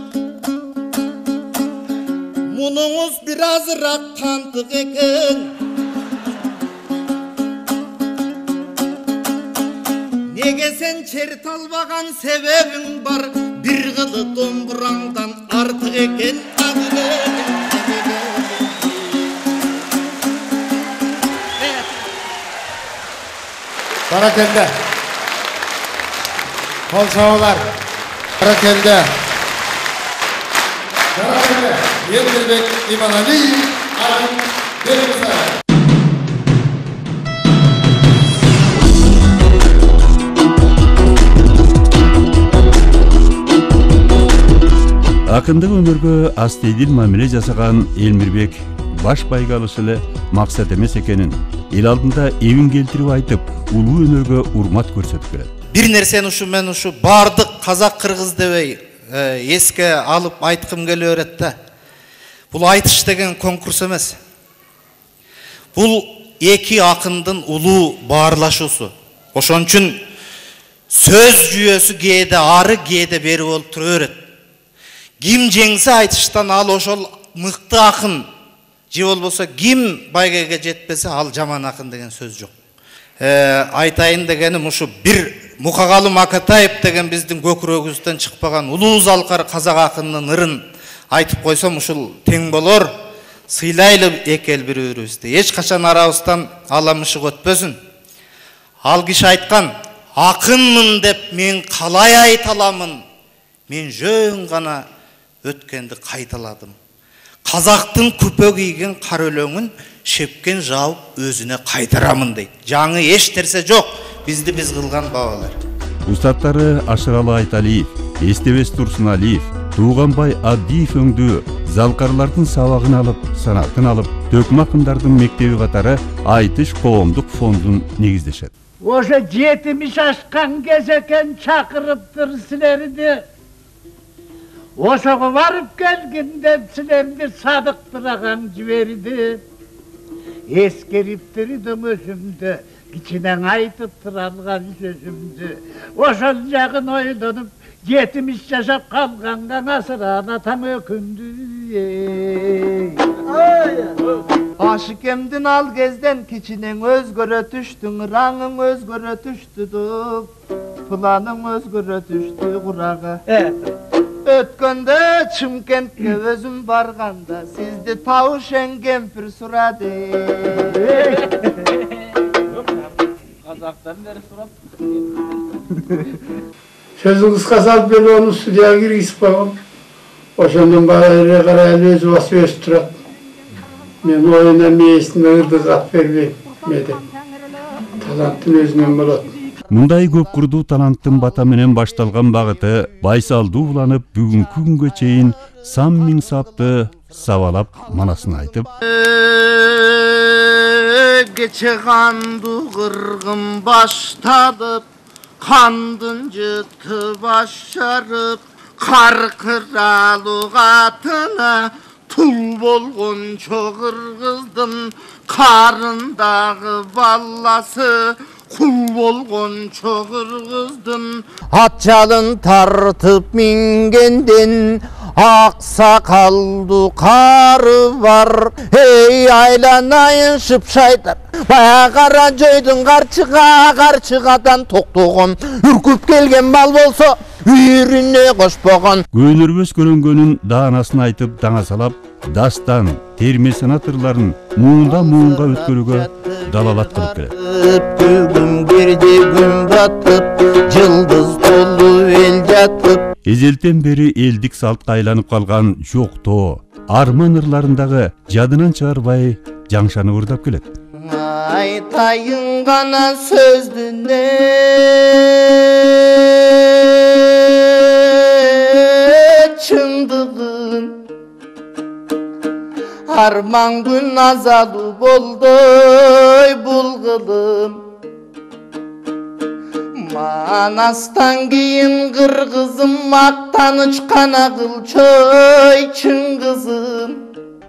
мұныңыз біразырақ тантық екен. Неге сен черт албаған себебің бар, бір қылы домбыраңдан артық екен. Barakende. Kol sağlar. Barakende. Barakende. Emmirbek İmanali. Alim. Berimizler. Акындык өнөргө астейдил мамиле жасаган Элмирбек баш байгалыш эле максат эмес экенин эл алдында эбин келтирип айтып, улуу өнөргө урмат көрсөтүп келет. Бир нерсени мен ушу бардык казак кыргыз дебей эске алып айткым келип берет да. Бул айтыш деген конкурс эмес. Бул эки акындын улуу баарлашуусу. Ошон үчүн сөз жүйөсү кээде ары кээде бери болуп тура берет. Ким жеңсе айтыштан ал ошол мыкты акын, же болбосо ким байгеге жетпесе ал жаман акын деген сөз жок. Айтайын дегеним ушу бир Мукагалы Макатаев деген биздин көкүрөгүбүздөн чыкпаган улуу залкар казак акынынын ырын айтып койсом ушул тең болор. сыйлайлы эки эл бири-бирибизди. Эч качан арабыздан аламышык өтпөсүн. Ал киши айткан, акынмын деп мен калай айта аламын? Мен жөн гана өткенди кайталадым. Казактын күпө кийген кара өлөңүн шепкен жауып өзүнө кайтарамын дейт. Жаңы эч нерсе жок, бизди биз кылган бабалар. Устаттары Ашыралы Айталиев, Эстебес Турсуналиев, Туғанбай Абдиев өңдүү залкарлардын сабагын алып, санатын алып, төкмө акындардын мектеби катары Айтыш коомдук фондун негиздешет. Ошо 70 ашкан кезекен чакырыптыр силерди. Ошого барып келгенде силерди Садыктыр агаң жиберди. Эскериптир дөңөшүмдү, кичинең айтып туралган сөзүмдү. Ошол жагын ойлонуп, 70 жашап калганга Асыралы атам өкүндү. Ашыкемдин ал кезден кичинең өзгөрө түштүң, раңың өзгөрө түштү, планың өзгөрө түштү курагы. Өткөндө Чымкентке өзүм барганда сизди Табышен кемпир сурады. Казактан бери сурап. Сөзүн кыска салып бели ону студияга киргизип койгом. Ошондон баары карай өзү бас өсүп турат. Мен оюна мээсине ырдык ат бербейм, меде. Таланттын өзүнөн болот. Мындай көп курдуу таланттын бата менен башталган багыты байсалдуу уланып бүгүнкү күнгө чейин сан миң сапты сабалап манасын айтып, кече канду кыргын башталып, кандын жыты башарып, каркыралуу катына тул болгончо кыргыздын карындагы баласы кул болгончо кыргыздын Ат жалын тартып мингенден ак сакалдуу кары бар. Эй айланайын шыпшайдар, бая кара жойдун карчыгадан токтогон. Үркүп келген мал болсо үйүрүнө кошпогон. Көөнөрбөс көрөнгөнүн даанасын айтып даңа салап, дастан, терме санатырларын муунга өткөрүүгө далалат кылып келет. Бүгүн бирде күн батып, жылдыз толуу эл жатып. Эзелтен бери элдик салтка айланып калган жоктоо, арман ырларындагы жадынан чыгарбай жаңшаны ырдап келет. Айтайын гана сөздүнө чындыгын, арман күн азалуу болдой бул кылым. Манастан кийин кыргызым мактаныч кана кылчой чын кызым.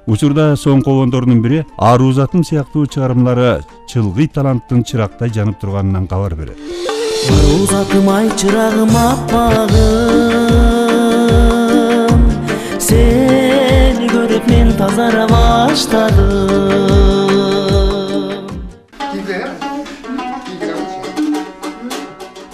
Учурда соңкобондордун бири Арузатым сыяктуу чыгарымдары чылгый таланттын чырактай жанып турганынан кабар берет. Арузатым ай чырагым аппагым, сени көрүп мен тазара баштадым.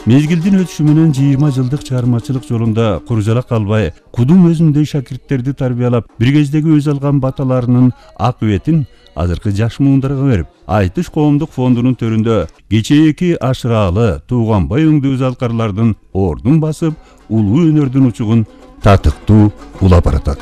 Мезгилдин өтүшү менен 20 жылдык чыгармачылык жолунда куржалак калбай, кудум өзүндөй шакирттерди тарбиялап, бир кездеги өз алган баталарынын акыбетин азыркы жаш муундарга берип, Айтыш коомдук фондунун төрүндө кечээки Ашыралы, Туғанбай өңдүү залкарлардын ордун басып, улуу өнөрдүн учугун татыктуу улап баратат.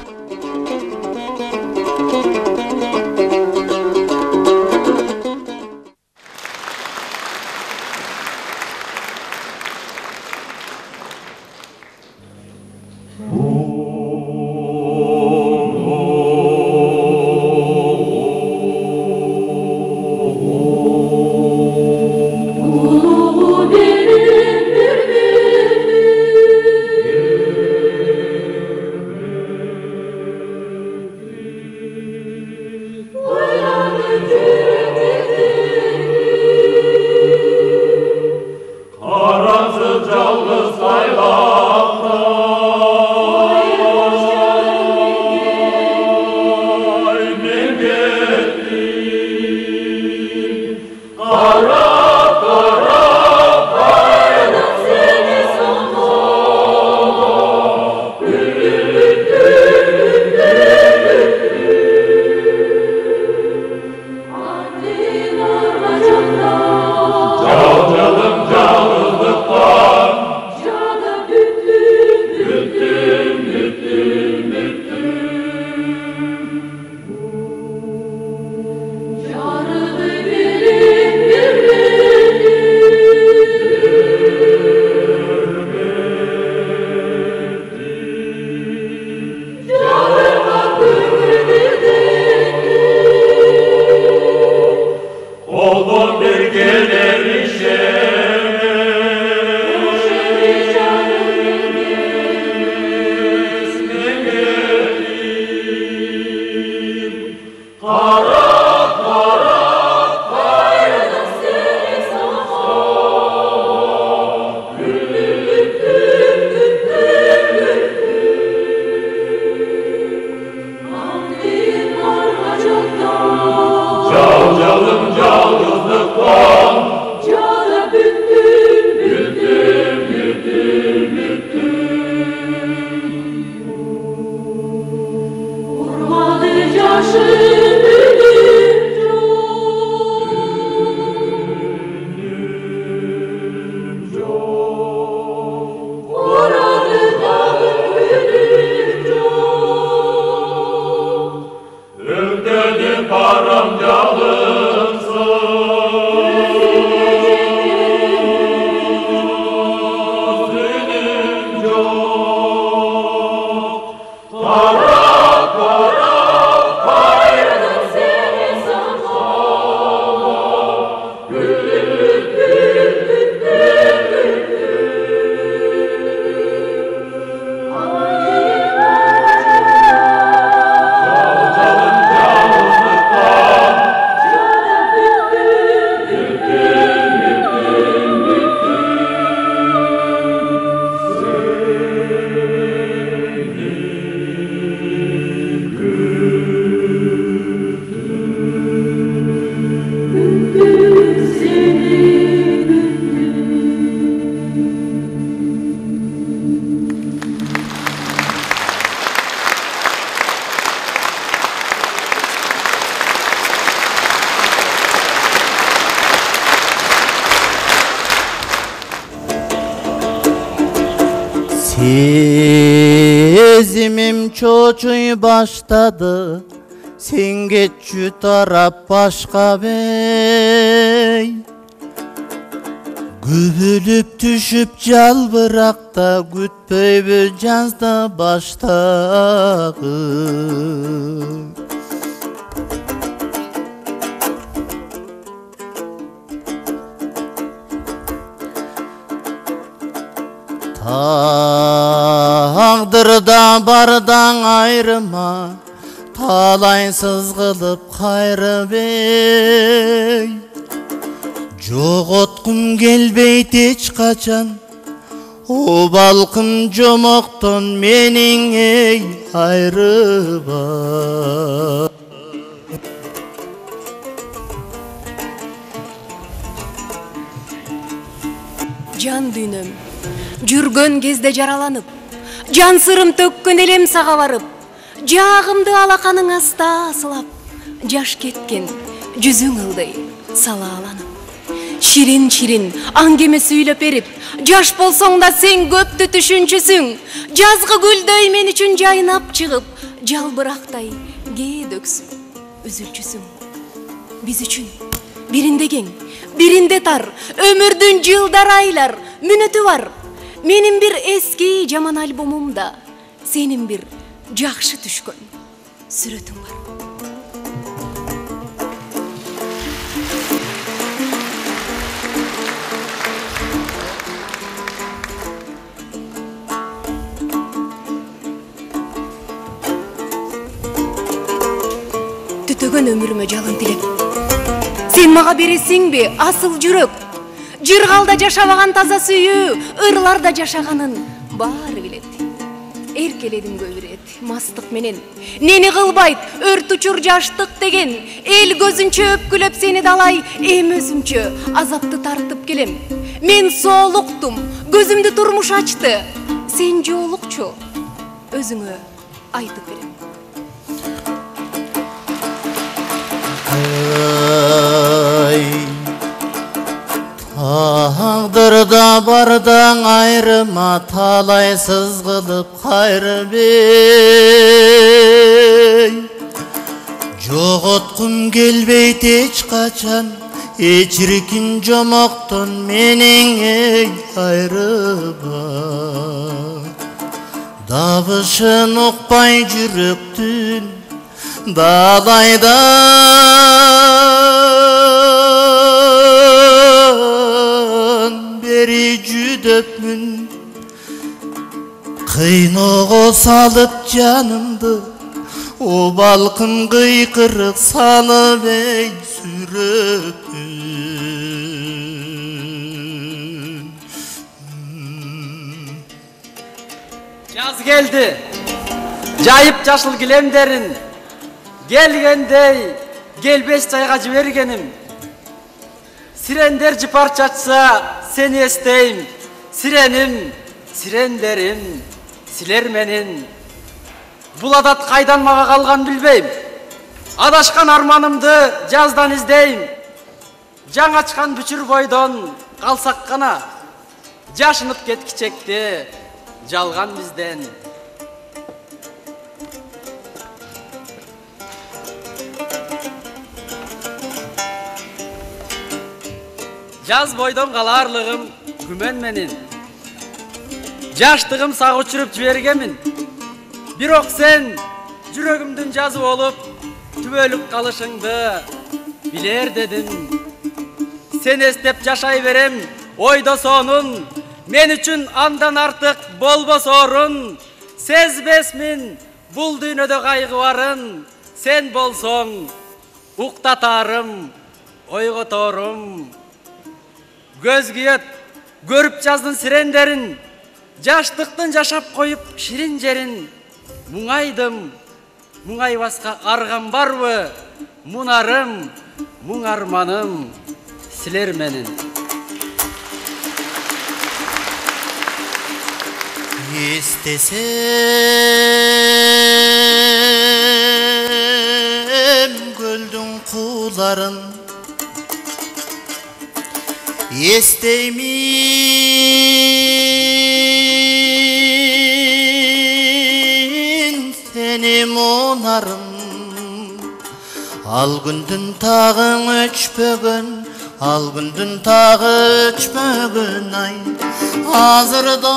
Сезимим чочуй баштады, сен кетчү тарап башка бей. Күбүлүп түшүп жалбыракта, күтпөйбү жазда баштагы. Тағдырда бардан айрыма, талайсыз кылып кайрып ей. Жоғоткум келбейт эч качан, о балкым жомоктон менин эй айрыба. Жан дүйнөм жүргөн кезде жараланып, жан сырым төккөн элем сага барып, жаагымды алаканың аста асылап, жаш кеткен жүзүң ылдый салааланып. Ширин-ширин аңгеме сүйлөп берип, жаш болсоң да сен көптү түшүнчүсүң. Жазгы гүлдөй мен үчүн жайнап чыгып, жалбырактай кээдөксүң, үзүлчүсүң. Биз үчүн биринде кең, биринде тар, өмүрдүн жылдар айлар мүнөтү бар. Менин бир эски жаман альбомумда сенин бир жакшы түшкөн сүрөтүң бар. Түтөгөн өмүрүмө жалын тилеп, сен мага бересиңби асыл жүрөк? Жыргалда жашабаган таза сүйүү, ырларда жашаганын баары билет. Эркеледим көп ирет, мастык менен. Нени кылбайт, өрт учур жаштык деген. Эл көзүнчө өпкүлөп сени далай, эм өзүмчө азапты тартып келем. Мен соолуктум, көзүмдү турмуш ачты. Сен жоолукчу, өзүңө айтып берем. Тағдырда бардан айрыма, талайсыз кылып кайрып ей. Жоготкум келбейт эч качан, эчиркин жомоктон менин эй айрыба. Дабышын укпай жүрөктүн далайдан бери жүдөпмүн. Кыйноого салып жанымды, о балкым кыйкырык салып эй сүрөпмүн. Жаз келди, жайып жашыл килемдерин, келгендей келбес жайга жибергеним. Сирендер жыпар чачса сени эстейм, сиреним, сирендерим, силер менен. Бул адат кайдан мага калган билбейм. Адашкан арманымды жаздан издейм. Жаң ачкан бүчүр бойдон калсак гана, жашынып кеткичекти жалган бизден. Жаз бойдон калаарлыгым күмөн менен, жаштыгым сагы учуруп жибергемин. Бирок сен жүрөгүмдүн жазы болуп, түбөлүк калышыңды билер дедим. Сен эстеп жашай берем ойдо сонун, мен үчүн андан артык болбос орун. Сезбесмин бул дүйнөдө кайгы барын, сен болсоң уктатарым, ойготорум. Көз күйөт, көрүп жаздын сирендерин, жаштыктын жашап коюп ширин жерин. Муңайдым, муңайбаска аргам барбы, мунарым, муң арманым силер менен. Естесем көлдүн кууларын, естеймин мұнарым Ал күндүн тағын өчпөгөн Ал күндүн тағы өчпөгөн ай Азырда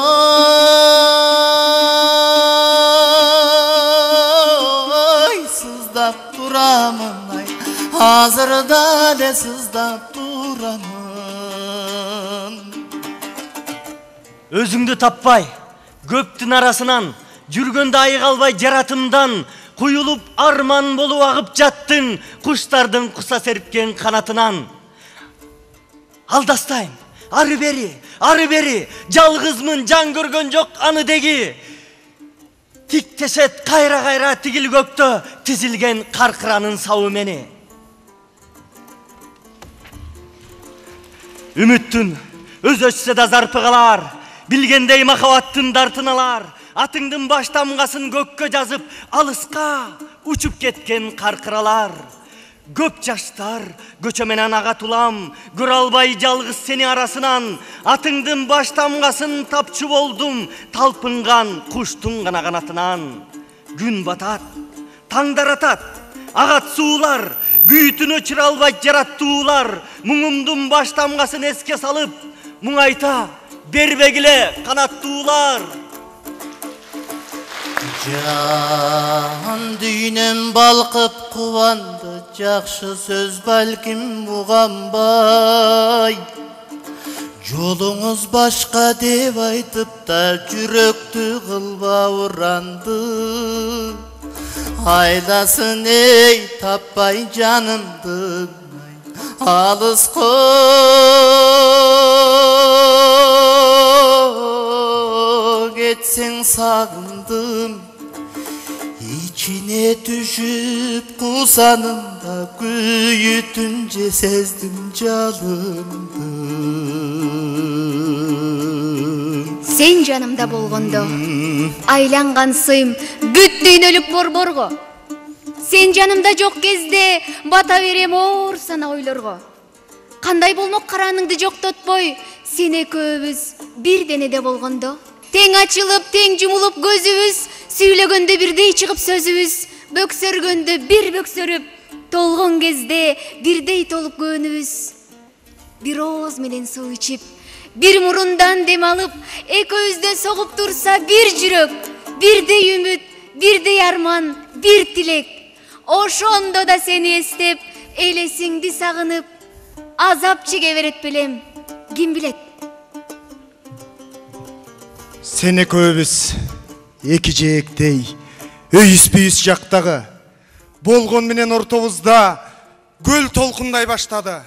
сыздап турамын ай Азырда эле сыздап турамын Өзүңдү таппай, көптүн арасынан жүргөндө айыга албай жаратымдан куюлуп арман болуп агып жаттың куштардын куса серпкен канатынан алдастайм ары бери жалгызмын жан көргөн жок аны деги тиктешет кайра тигил көктө тизилген каркыранын сабы мени үмүттүн өз өчсө да зарпы калар билгендей махабаттын дартын алар атыңдын баш тамгасын көккө жазып алыска учуп кеткен каркыралар көп жаштар көчө менен ага тулам көрө албай жалгыз сени арасынан атыңдын баш тамгасын тапчу болдум талпынган куштун гана канатынан күн батат таңдар атат агат суулар күйүтүн өчүрө албай жараттуулар муңумдун баш тамгасын эске салып муңайта бербегиле канаттуулар Жан дүйнем балқып қуанды Жақшы сөз бәлкім уғанбай Жолуңуз башқа деп айтып та жүрөктү кылба уранды Айласын ей таппай жанымды алысқа кетсең сағындым İçine düşüp kusanımda kuyutunca sezdim çalındım Sen canımda bolgondo aylangan sıyım бүт дүйнөлүк борборго Sen жанымда жок кезде бата берем оор сана ойлорго Кандай болмок караныңды жоктотпой сен экөөбүз бир денеде болгондо Тең ачылып, тең жумулуп көзүбүз, сүйлөгөндө бирдей чыгып сөзүбүз, бөксөргөндө бир бөксөрүп, толгон кезде бирдей толуп көнүбүз. Бир ооз менен суу ичип, бир мурундан дем алып, экөөбүздөн согуп турса бир жүрөк, бирдей үмүт, бирдей арман, бир тилек. Ошондо да сени эстеп, элесиңди сагынып, азап чеге берет белем, ким билет? Сен экөөбүз эки жээктей өйүспүйүс жактагы болгон менен ортобузда көл толкундай баштады.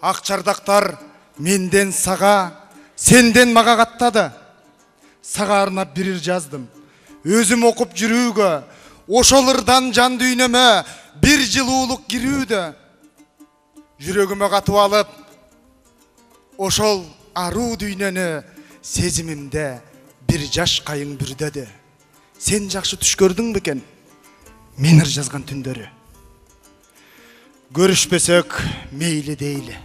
Ак чардактар менден сага, сенден мага каттады. Сага арнап бир ыр жаздым. Өзүм окуп жүрүүгө, ошол ырдан жан дүйнөмө бир жылуулук кирүүдө. Жүрөгүмө катып алып, ошол аруу дүйнөнү сезимимде бир жаш кайың бүрдөдү. Сен жакшы түш көрдүң бекен? Мен ыр жазган түндөрү. Көрүшпөсөк мейли дейли.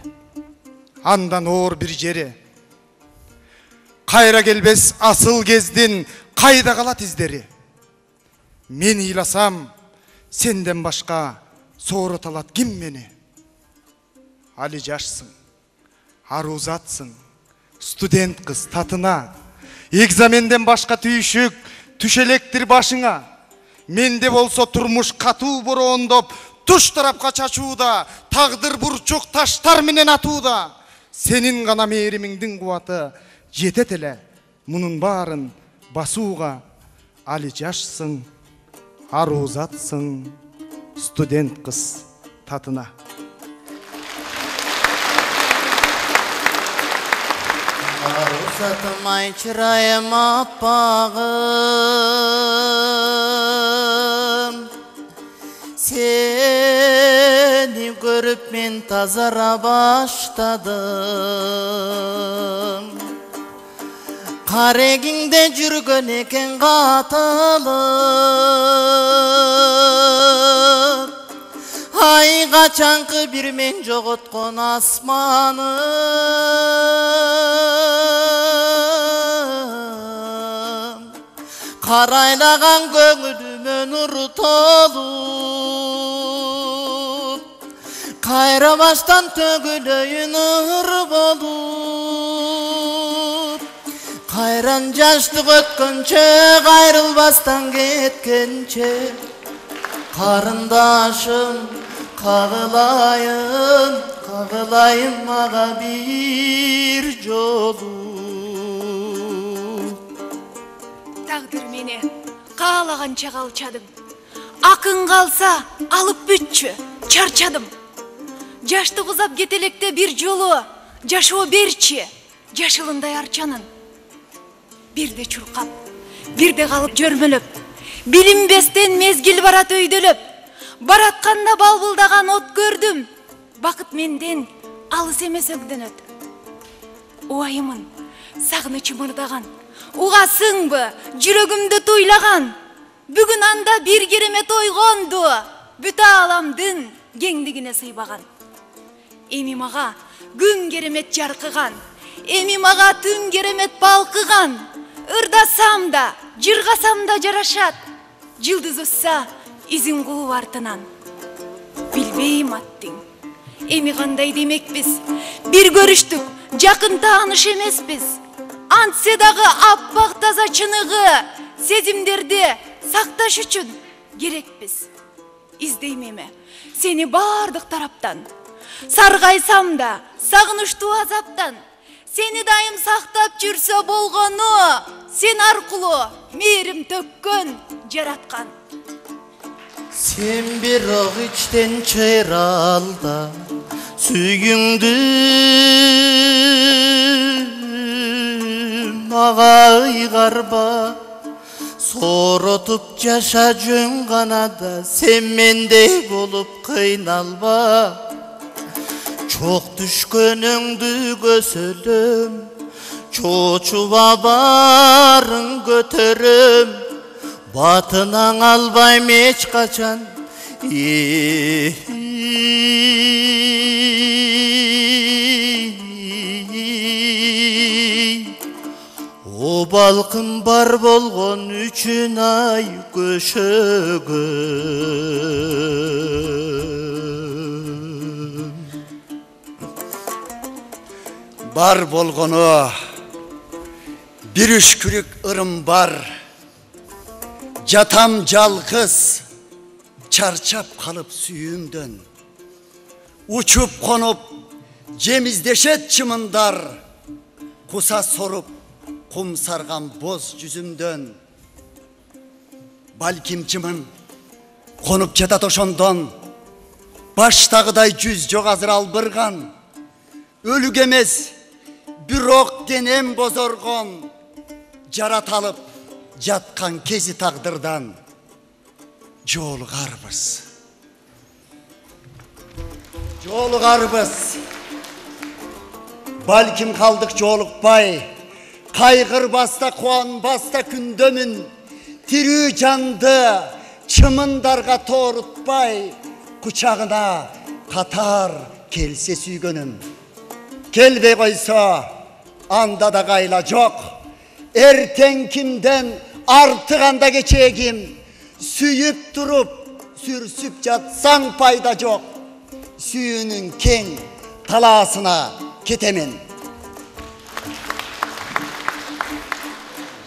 Андан оор бир жери. Кайра келбес асыл кездин кайда калат издери. Мен ыйласам, сенден башка соорот алат ким мени? Али жашсың, аруу затсың, студент кыз татына. Экзаменден башка түйшүк, түшелектир башыңа. Менде болсо турмуш катуу бороондоп, туш тарапка чачууда, тагдыр бурчук таштар менен атууда. Сенин гана мээримиңдин кубаты жетет эле мунун баарын басууга. Али жашсың, аруу затсың, студент кыз татына. Aruzatım ay çırayım appağım Seni görüp men tazara başladım Kareginde жүргөн eken katılıp Ay kaçankı bir men jogotkon asmanım Karaylagan göңүлүмөн nur tolup kayra baştan tөгülöy nur bolup kayran jaştık ötkönçe gayrılbastan ketkençe karındaşım kağılayım mağa bir jolu. Taqdir meni qaalagancha qalchadım. Akın qalsa alıp bütçü, çarçadım. Jaştık uzap ketelekte bir jolu, jaşoo berçi, jaşılınday arçanın. Bir de çurqap, bir de qalıp jörmölöp, bilinbestен mezgil barat öydölöp, baratkanda balbıldagan ot gördüm. Bakıt menden alыс эмес өкдөнөт. Уайымын, сагынычым ырдаган. Угасыңбы, жүрөгүмдү туйлаган. Бүгүн анда бир керемет ойгонду. Бүт ааламдын кеңдигине сыйбаган. Эми мага күн керемет жаркыган. Эми мага түн керемет балкыган. Ырдасам да, жыргасам да жарашат. Жылдыз өссө изин кылып артынан. Билбейм аттың. Эми кандай демекпиз? Бир көрүштүк, жакын тааныш эмеспиз. Антсе дагы аппак таза чыныгы, сезимдерди сакташ үчүн керекпиз. Издейм эми сени бардык тараптан. Саргайсам да, сагынычтуу азаптан. Сени дайым сактап жүрсө болгону, сен аркылуу мээрим төккөн, жараткан. Sen bir ok içten çayralda süyüngdü mağa garba sorotup yaşa jön ganada sen mendey bolup kıynalba çok düşkönüңdü gösölüm çoçuba barın götörüm batынан албайм эч качан о балкым бар болгон үчүн ай көшөгөм бар болгону бир үшкүрүк ырым бар. Jatam жалгыз, çarçap kalıp suyundan. Uçup konup, cemizdešet çımındar. Kusa sorup, kum sargan boz yüzümden. Balkim çımın, konup jatat oşondan. Baştağıday yüz jok azır albırgan. Ölük emez, bирок denem bozorgon. Jaratalып, жатқан кези тағдырдан жолығарбыз. Балким қалдық жолықпай, қайғыр баста, қуан баста күндемін, тирүү жанды чымындарға торытпай, құчағына қатар келсе сүйгөнім. Келбей қойса, анда да қайла жоқ. Erten kimden artığanda geçegim, süyüp durup, sürsüp jatsaң payda жоқ. Süyünün keng talasına ketemin.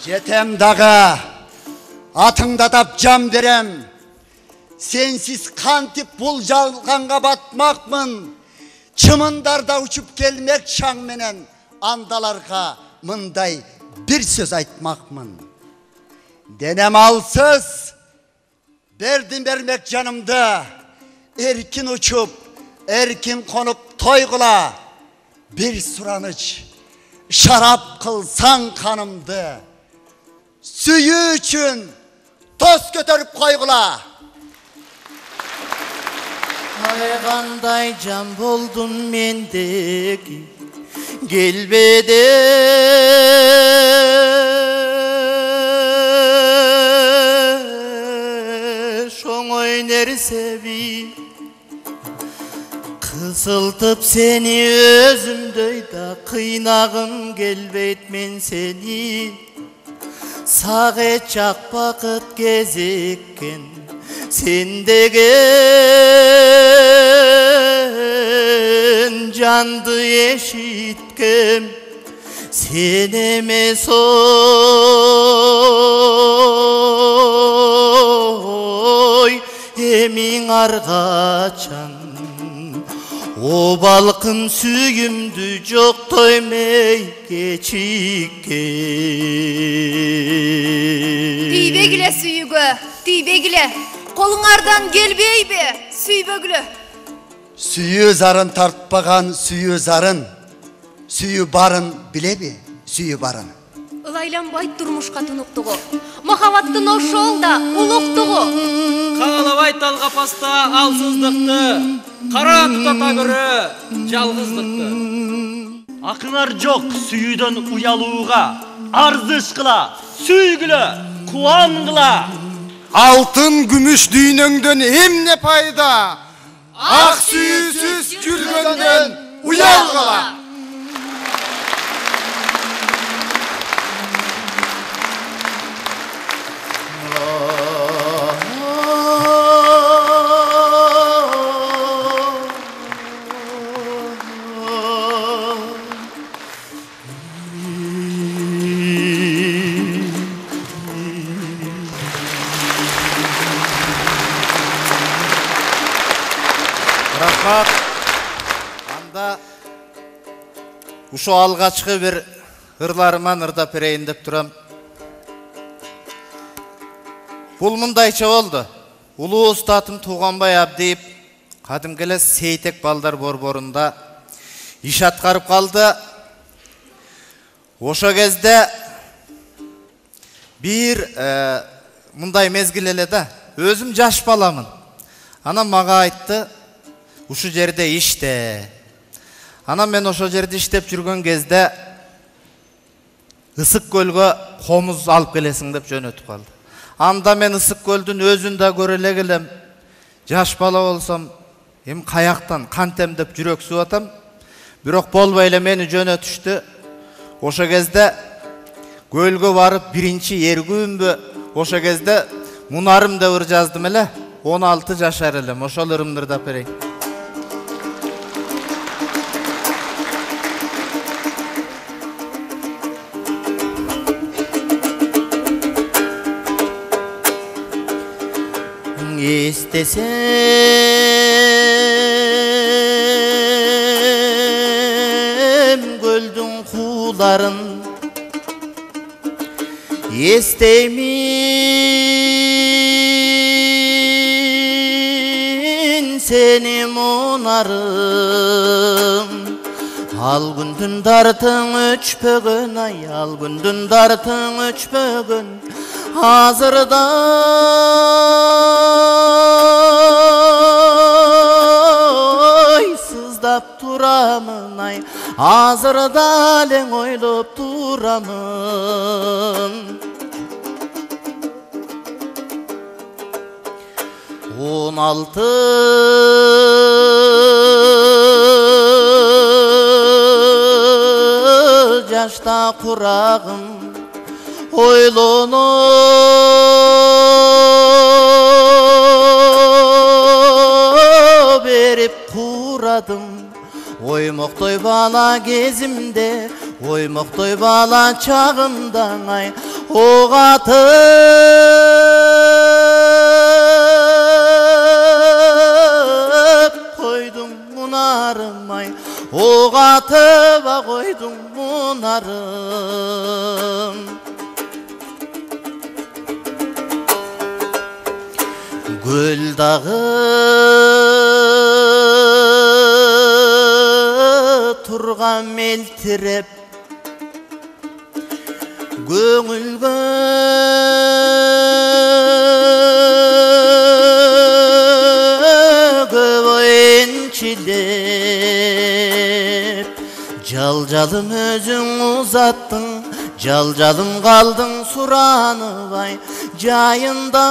Жетем дағы, атыңда тап жам берем. Sensiz kantip бұл жалғанға батмақмын. Çımınдарда uçup келмек шаң менен, андаларға мындай bir söz aytmakmın. Denem alsız, berdim vermek canımda. Erkin uçup, erkin konup toygula. Bir suranıç, şarap kılsan kanımdı. Süyü üçün toz götürüp koygula. Ayğanday can buldun mendeki gelbede şoň oynar sevi kısıltıp seni özümдөй da kıynagım gelbeyt men seni сағы чақ бақыт кезіккен сен деген жанды ешіткем сен емес ой емің арғачан о балқын сүйімді жоқтоймей кечіккен Түйбегіле сүйігі, түйбегіле қолыңардан келбей бе сүйбегіле Сүйі зарын тартпаған сүйі зарын сүйі барын біле бе сүйі барын Ылайланбай тұрмышқа тұнықтығы махаббаттың ошол да ұлықтығы Қағалабай талғапаста алсыздықты қара тұтата көрі жалғыздықты Ақынар жоқ сүйіден ұялуға арзыш қыла сүйгілі қуанғыла Алтын күміш дүйнөңдөн эмне пайда ақ сүйісіз жүргөндөн уялғыла Рахмат. Анда ушу алгачкы бир ырларыман ырдап берейин деп турам. Бул мындайча болду. Улуу устатым Туганбай Абдиев кадимки эле Сейтек балдар борборунда иш аткарып калды. Ошо кезде бир мындай мезгил эле да. Өзүм жаш баламын. Анам мага айтты, ушу жерде иште. Анам мен ошо жерде иштеп жүргөн кезде Ысык көлгө комуз алып келесиң деп жөнөтүп калды. Анда мен Ысык көлдүн өзүн да көрө эле келем. Жаш бала болсом, эми каяктан кантем деп жүрөксүп атам. Бирок болбой эле мени жөнөтүштү. Ошо кезде көлгө барып биринчи эргүүмбү, ошо кезде Мунарым деп ыр жаздым эле. 16 жашар элем. Ошол ырымды ырдап берейин. Естесем көлдүн кууларын эстеймин сени Мунарым ал күндүн дартың өчпөгөн ай ал күндүн дартың өчпөгөн азырда сыздап турамын ай азырда элең ойлоп турамын 16 жашта курагым ойлоно берип курадым оймоктой бала кезимде оймоктой бала чагымда ай ок атып койдуң Мунарым ай ок атып койдуң Мунарым Gül dağı turgan meltirep Göngülgö göböyençilep Jal-jalım özüň uzattың Jal-jalım kaldың suranıp ay jayında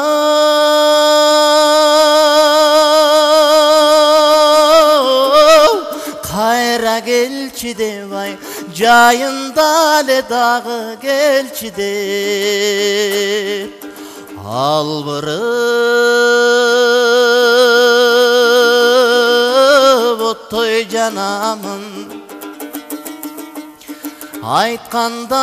Kayra gelçi dep ay жайында эле дагы келчи деп албырып оттой жанамын айткандан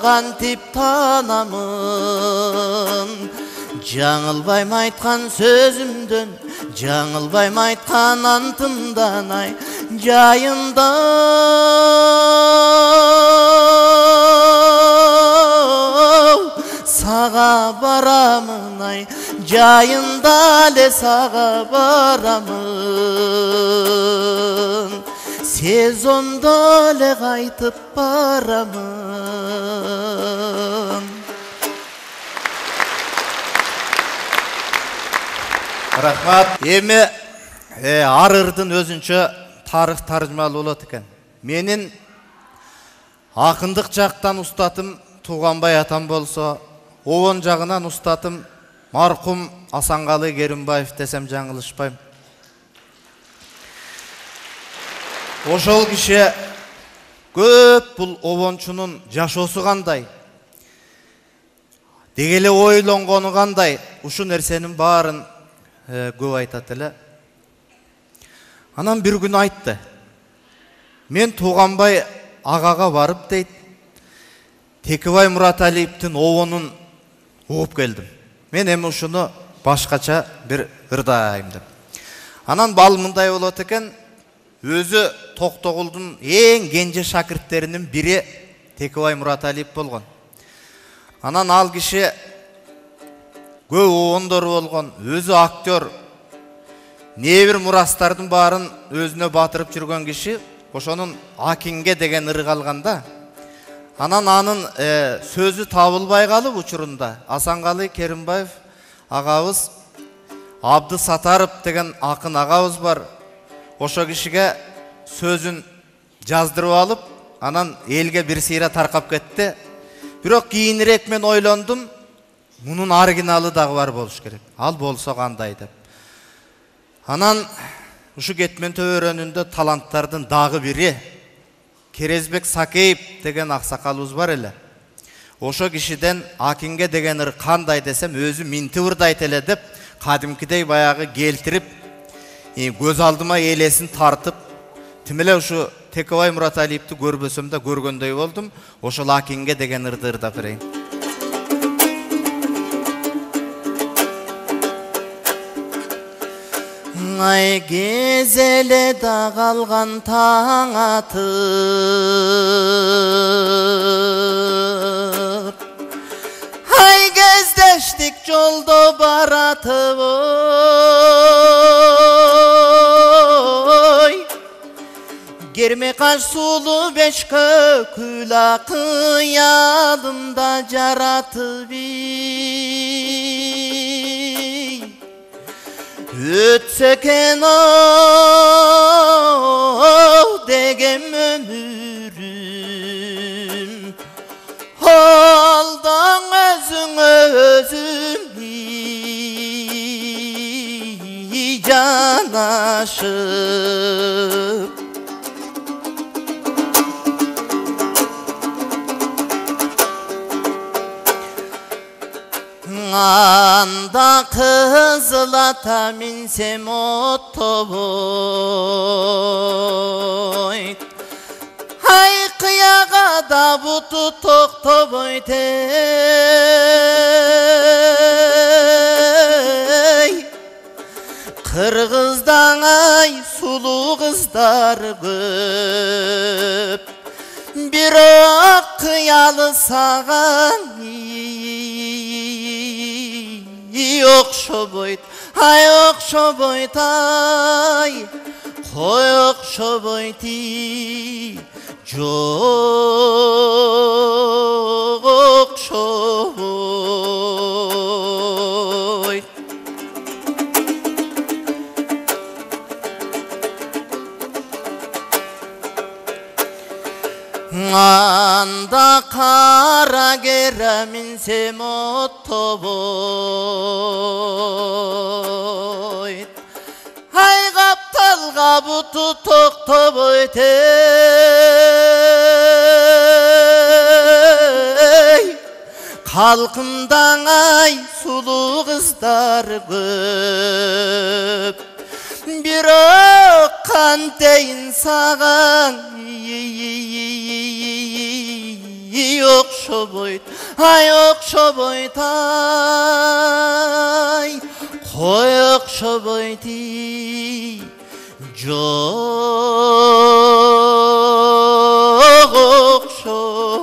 кантип танамын жаңылбайм айткан сөзүмдөн жаңылбайм айткан антымдан ай жайында сага барамын ай жайында эле сага барамын сезондо эле кайтып барамын. Рахмат. Эми ар ырдын өзүнчө тарых таржымалы болот экен. Менин акындык жактан устатым Туганбай атам болсо, обон жагынан устатым маркум Асанкалы Керимбаев десем жаңылышпайм. Ошол киши көп бул обончунун жашоосу кандай, дегеле ойлонгону кандай, ушу нерсенин баарын көп айтат эле. Анан бир күн айтты. Мен Туганбай агага барып дейт, Текебай Мураталиевдин обонун угуп келдим. Мен эми ушуну башкача бир ырдайм деп. Анан бал мындай болот экен, өзү Токтогулдун эң кенже шакирттеринин бири Текебай Мураталиев болгон. Анан ал киши көп обондору болгон, өзү актер, небир мурастардын баарын өзүнө батырып жүргөн киши, ошонун Акинге деген ыры калганда, анан анын сөзү табылбай калып учурунда Асанкалы Керимбаев агабыз, Абды Сатаров деген акын агабыз бар. Ошо кишиге сөзүн жаздырып алып, анан элге бир сыйра таркап кетти. Бирок кийинирээк мен ойлондум, мунун оригиналы дагы бар болуш керек. Ал болсо кандай деп. Анан ушу кетмен төбөрөнүндө таланттардын дагы бири Керезбек Сакеев деген аксакалыбыз бар эле. Ошо кишиден Акинге деген ыр кандай десем, өзү минтип ырдайт эле деп, кадимкидей баягы келтирип, көз алдыма элесин тартып, тим эле ушу Текебай Мураталиевди көрбөсөм да көргөндөй болдум. Ошол Акинге деген ырды ырдап берейин. Ай кезеле да калган таң атып, ай кездештик жолдо баратып, ой керме каш сулуу беш көкүла кыялымда жаратып, өтсө экен оу деген өмүрүм, алдаң өзүңө өзүң жанашып. Анда кызыл ата минсем оттобойт, ай кыяга да буту токтобойт, эй кыргыздан ай сулуу кыздар көп, бирок кыялы саган окшобойт, ай окшобойт, ай кой окшобойт, жок окшобойт. Анда кара кера минсем оттобойт, алға бұты тоқтабойт халқымдан ай сұлу қыздар көп бирок кантейин саған окшобойт ай окшобойт ай кой окшобойт жок окшобойт.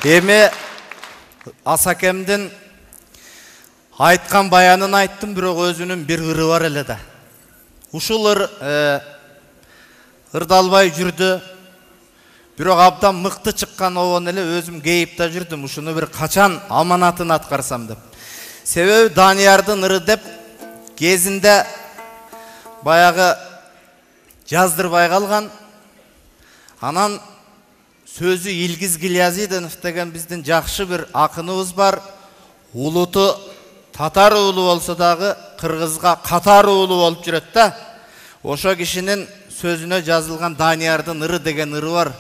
Эми Асакемдин айткан баянын айттым, бирок өзүнүн бир ыры бар эле да. Ушул ырдалбай жүрдү. Бирок абдан мыкты чыккан обон эле өзүм кейип да жүрдүм. Ушуну бир качан аманатын аткарсам деп. Себеби Даниярдын ыры деп кезинде баягы жаздырбай калган. Анан сөзү Илгиз Гильязиденов деген биздин жакшы бир акыныбыз бар. Улуту татар уулу болсо дагы кыргызга катар уулу болуп жүрөт да. Ошо кишинин сөзүнө жазылган Даниярдын ыры деген ыры бар.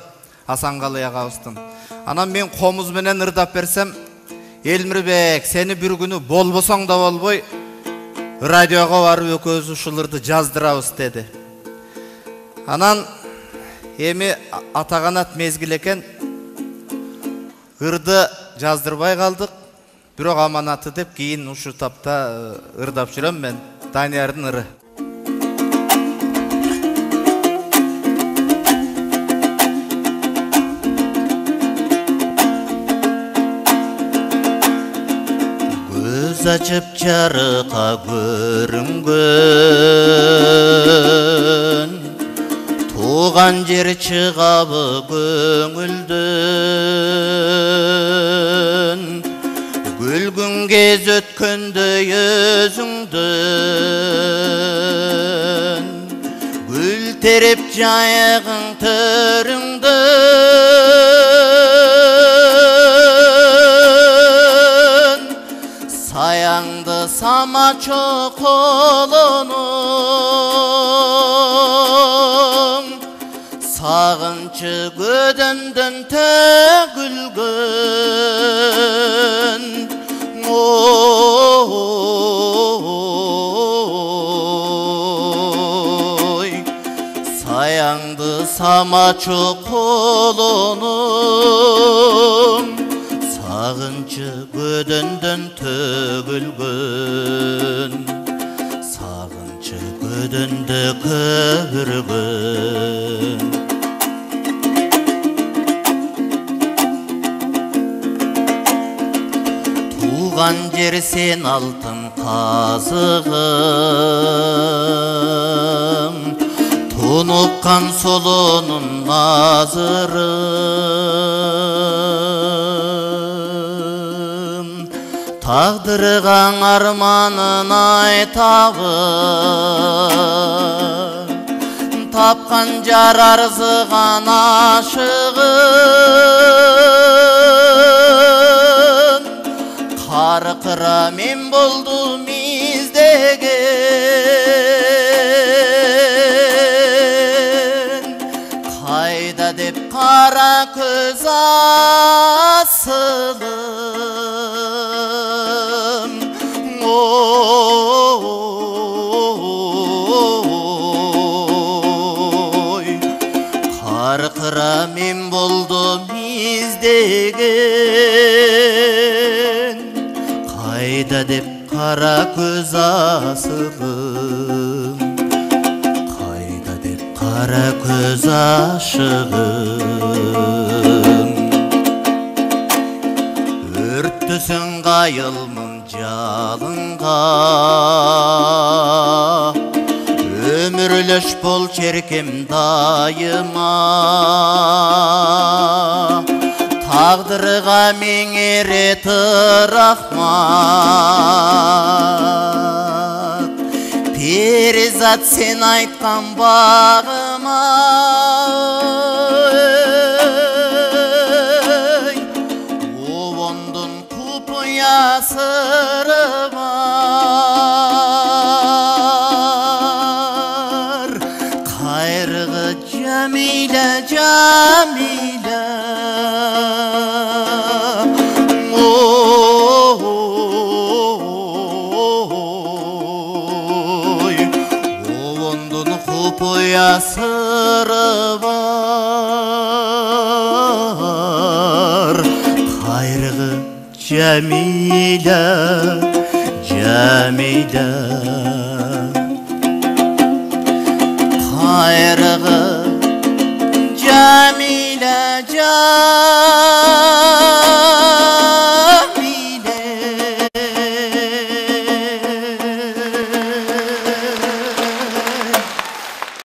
Асанкалы агабыздын. Анан мен комуз менен ырдап берсем, Элмирбек, сени бир күнү болбосоң да болбой, радиого барып экөөбүз ушул ырды жаздырабыз деди. Анан эми атаганат мезгил экен, ырды жаздырбай калдык, бирок аманаты деп кийин ушу тапта ырдап жүрөм мен. Даниярдын ыры. Көз ачып жарыка көрүнгөн, туган жер чыгабы көңүлдөн, күлгүн кез өткөндөй өзүңдөн, гүл терип жайыгың төрүңдөн, саянды сама чоколонуң, сагынчы көдөндөн төгүлгөн, ой, саянды сама чоколонуң, сагынчы көдөндөн төгүлгөн, сагынчы көдөндө көргөн. Туган жер сен алтын казыгым, тунуккан солонун назырым, тагдырган арманын айтабы, тапкан жар арзыган ашыгым, каркыра мен болдум издеген, кайда деп кара көз асылым, ой, каркыра мен болдум издеген, кайда деп кара көз асылым, кайда деп кара көз ашыгым. Өрттөсөң кайылмын жалынга, өмүрлөш бол черкем дайыма, тагдырга меңерет рахмат, перизат сен айткан багыма, Cemile, Cemile Kayrığı Cemile, Cemile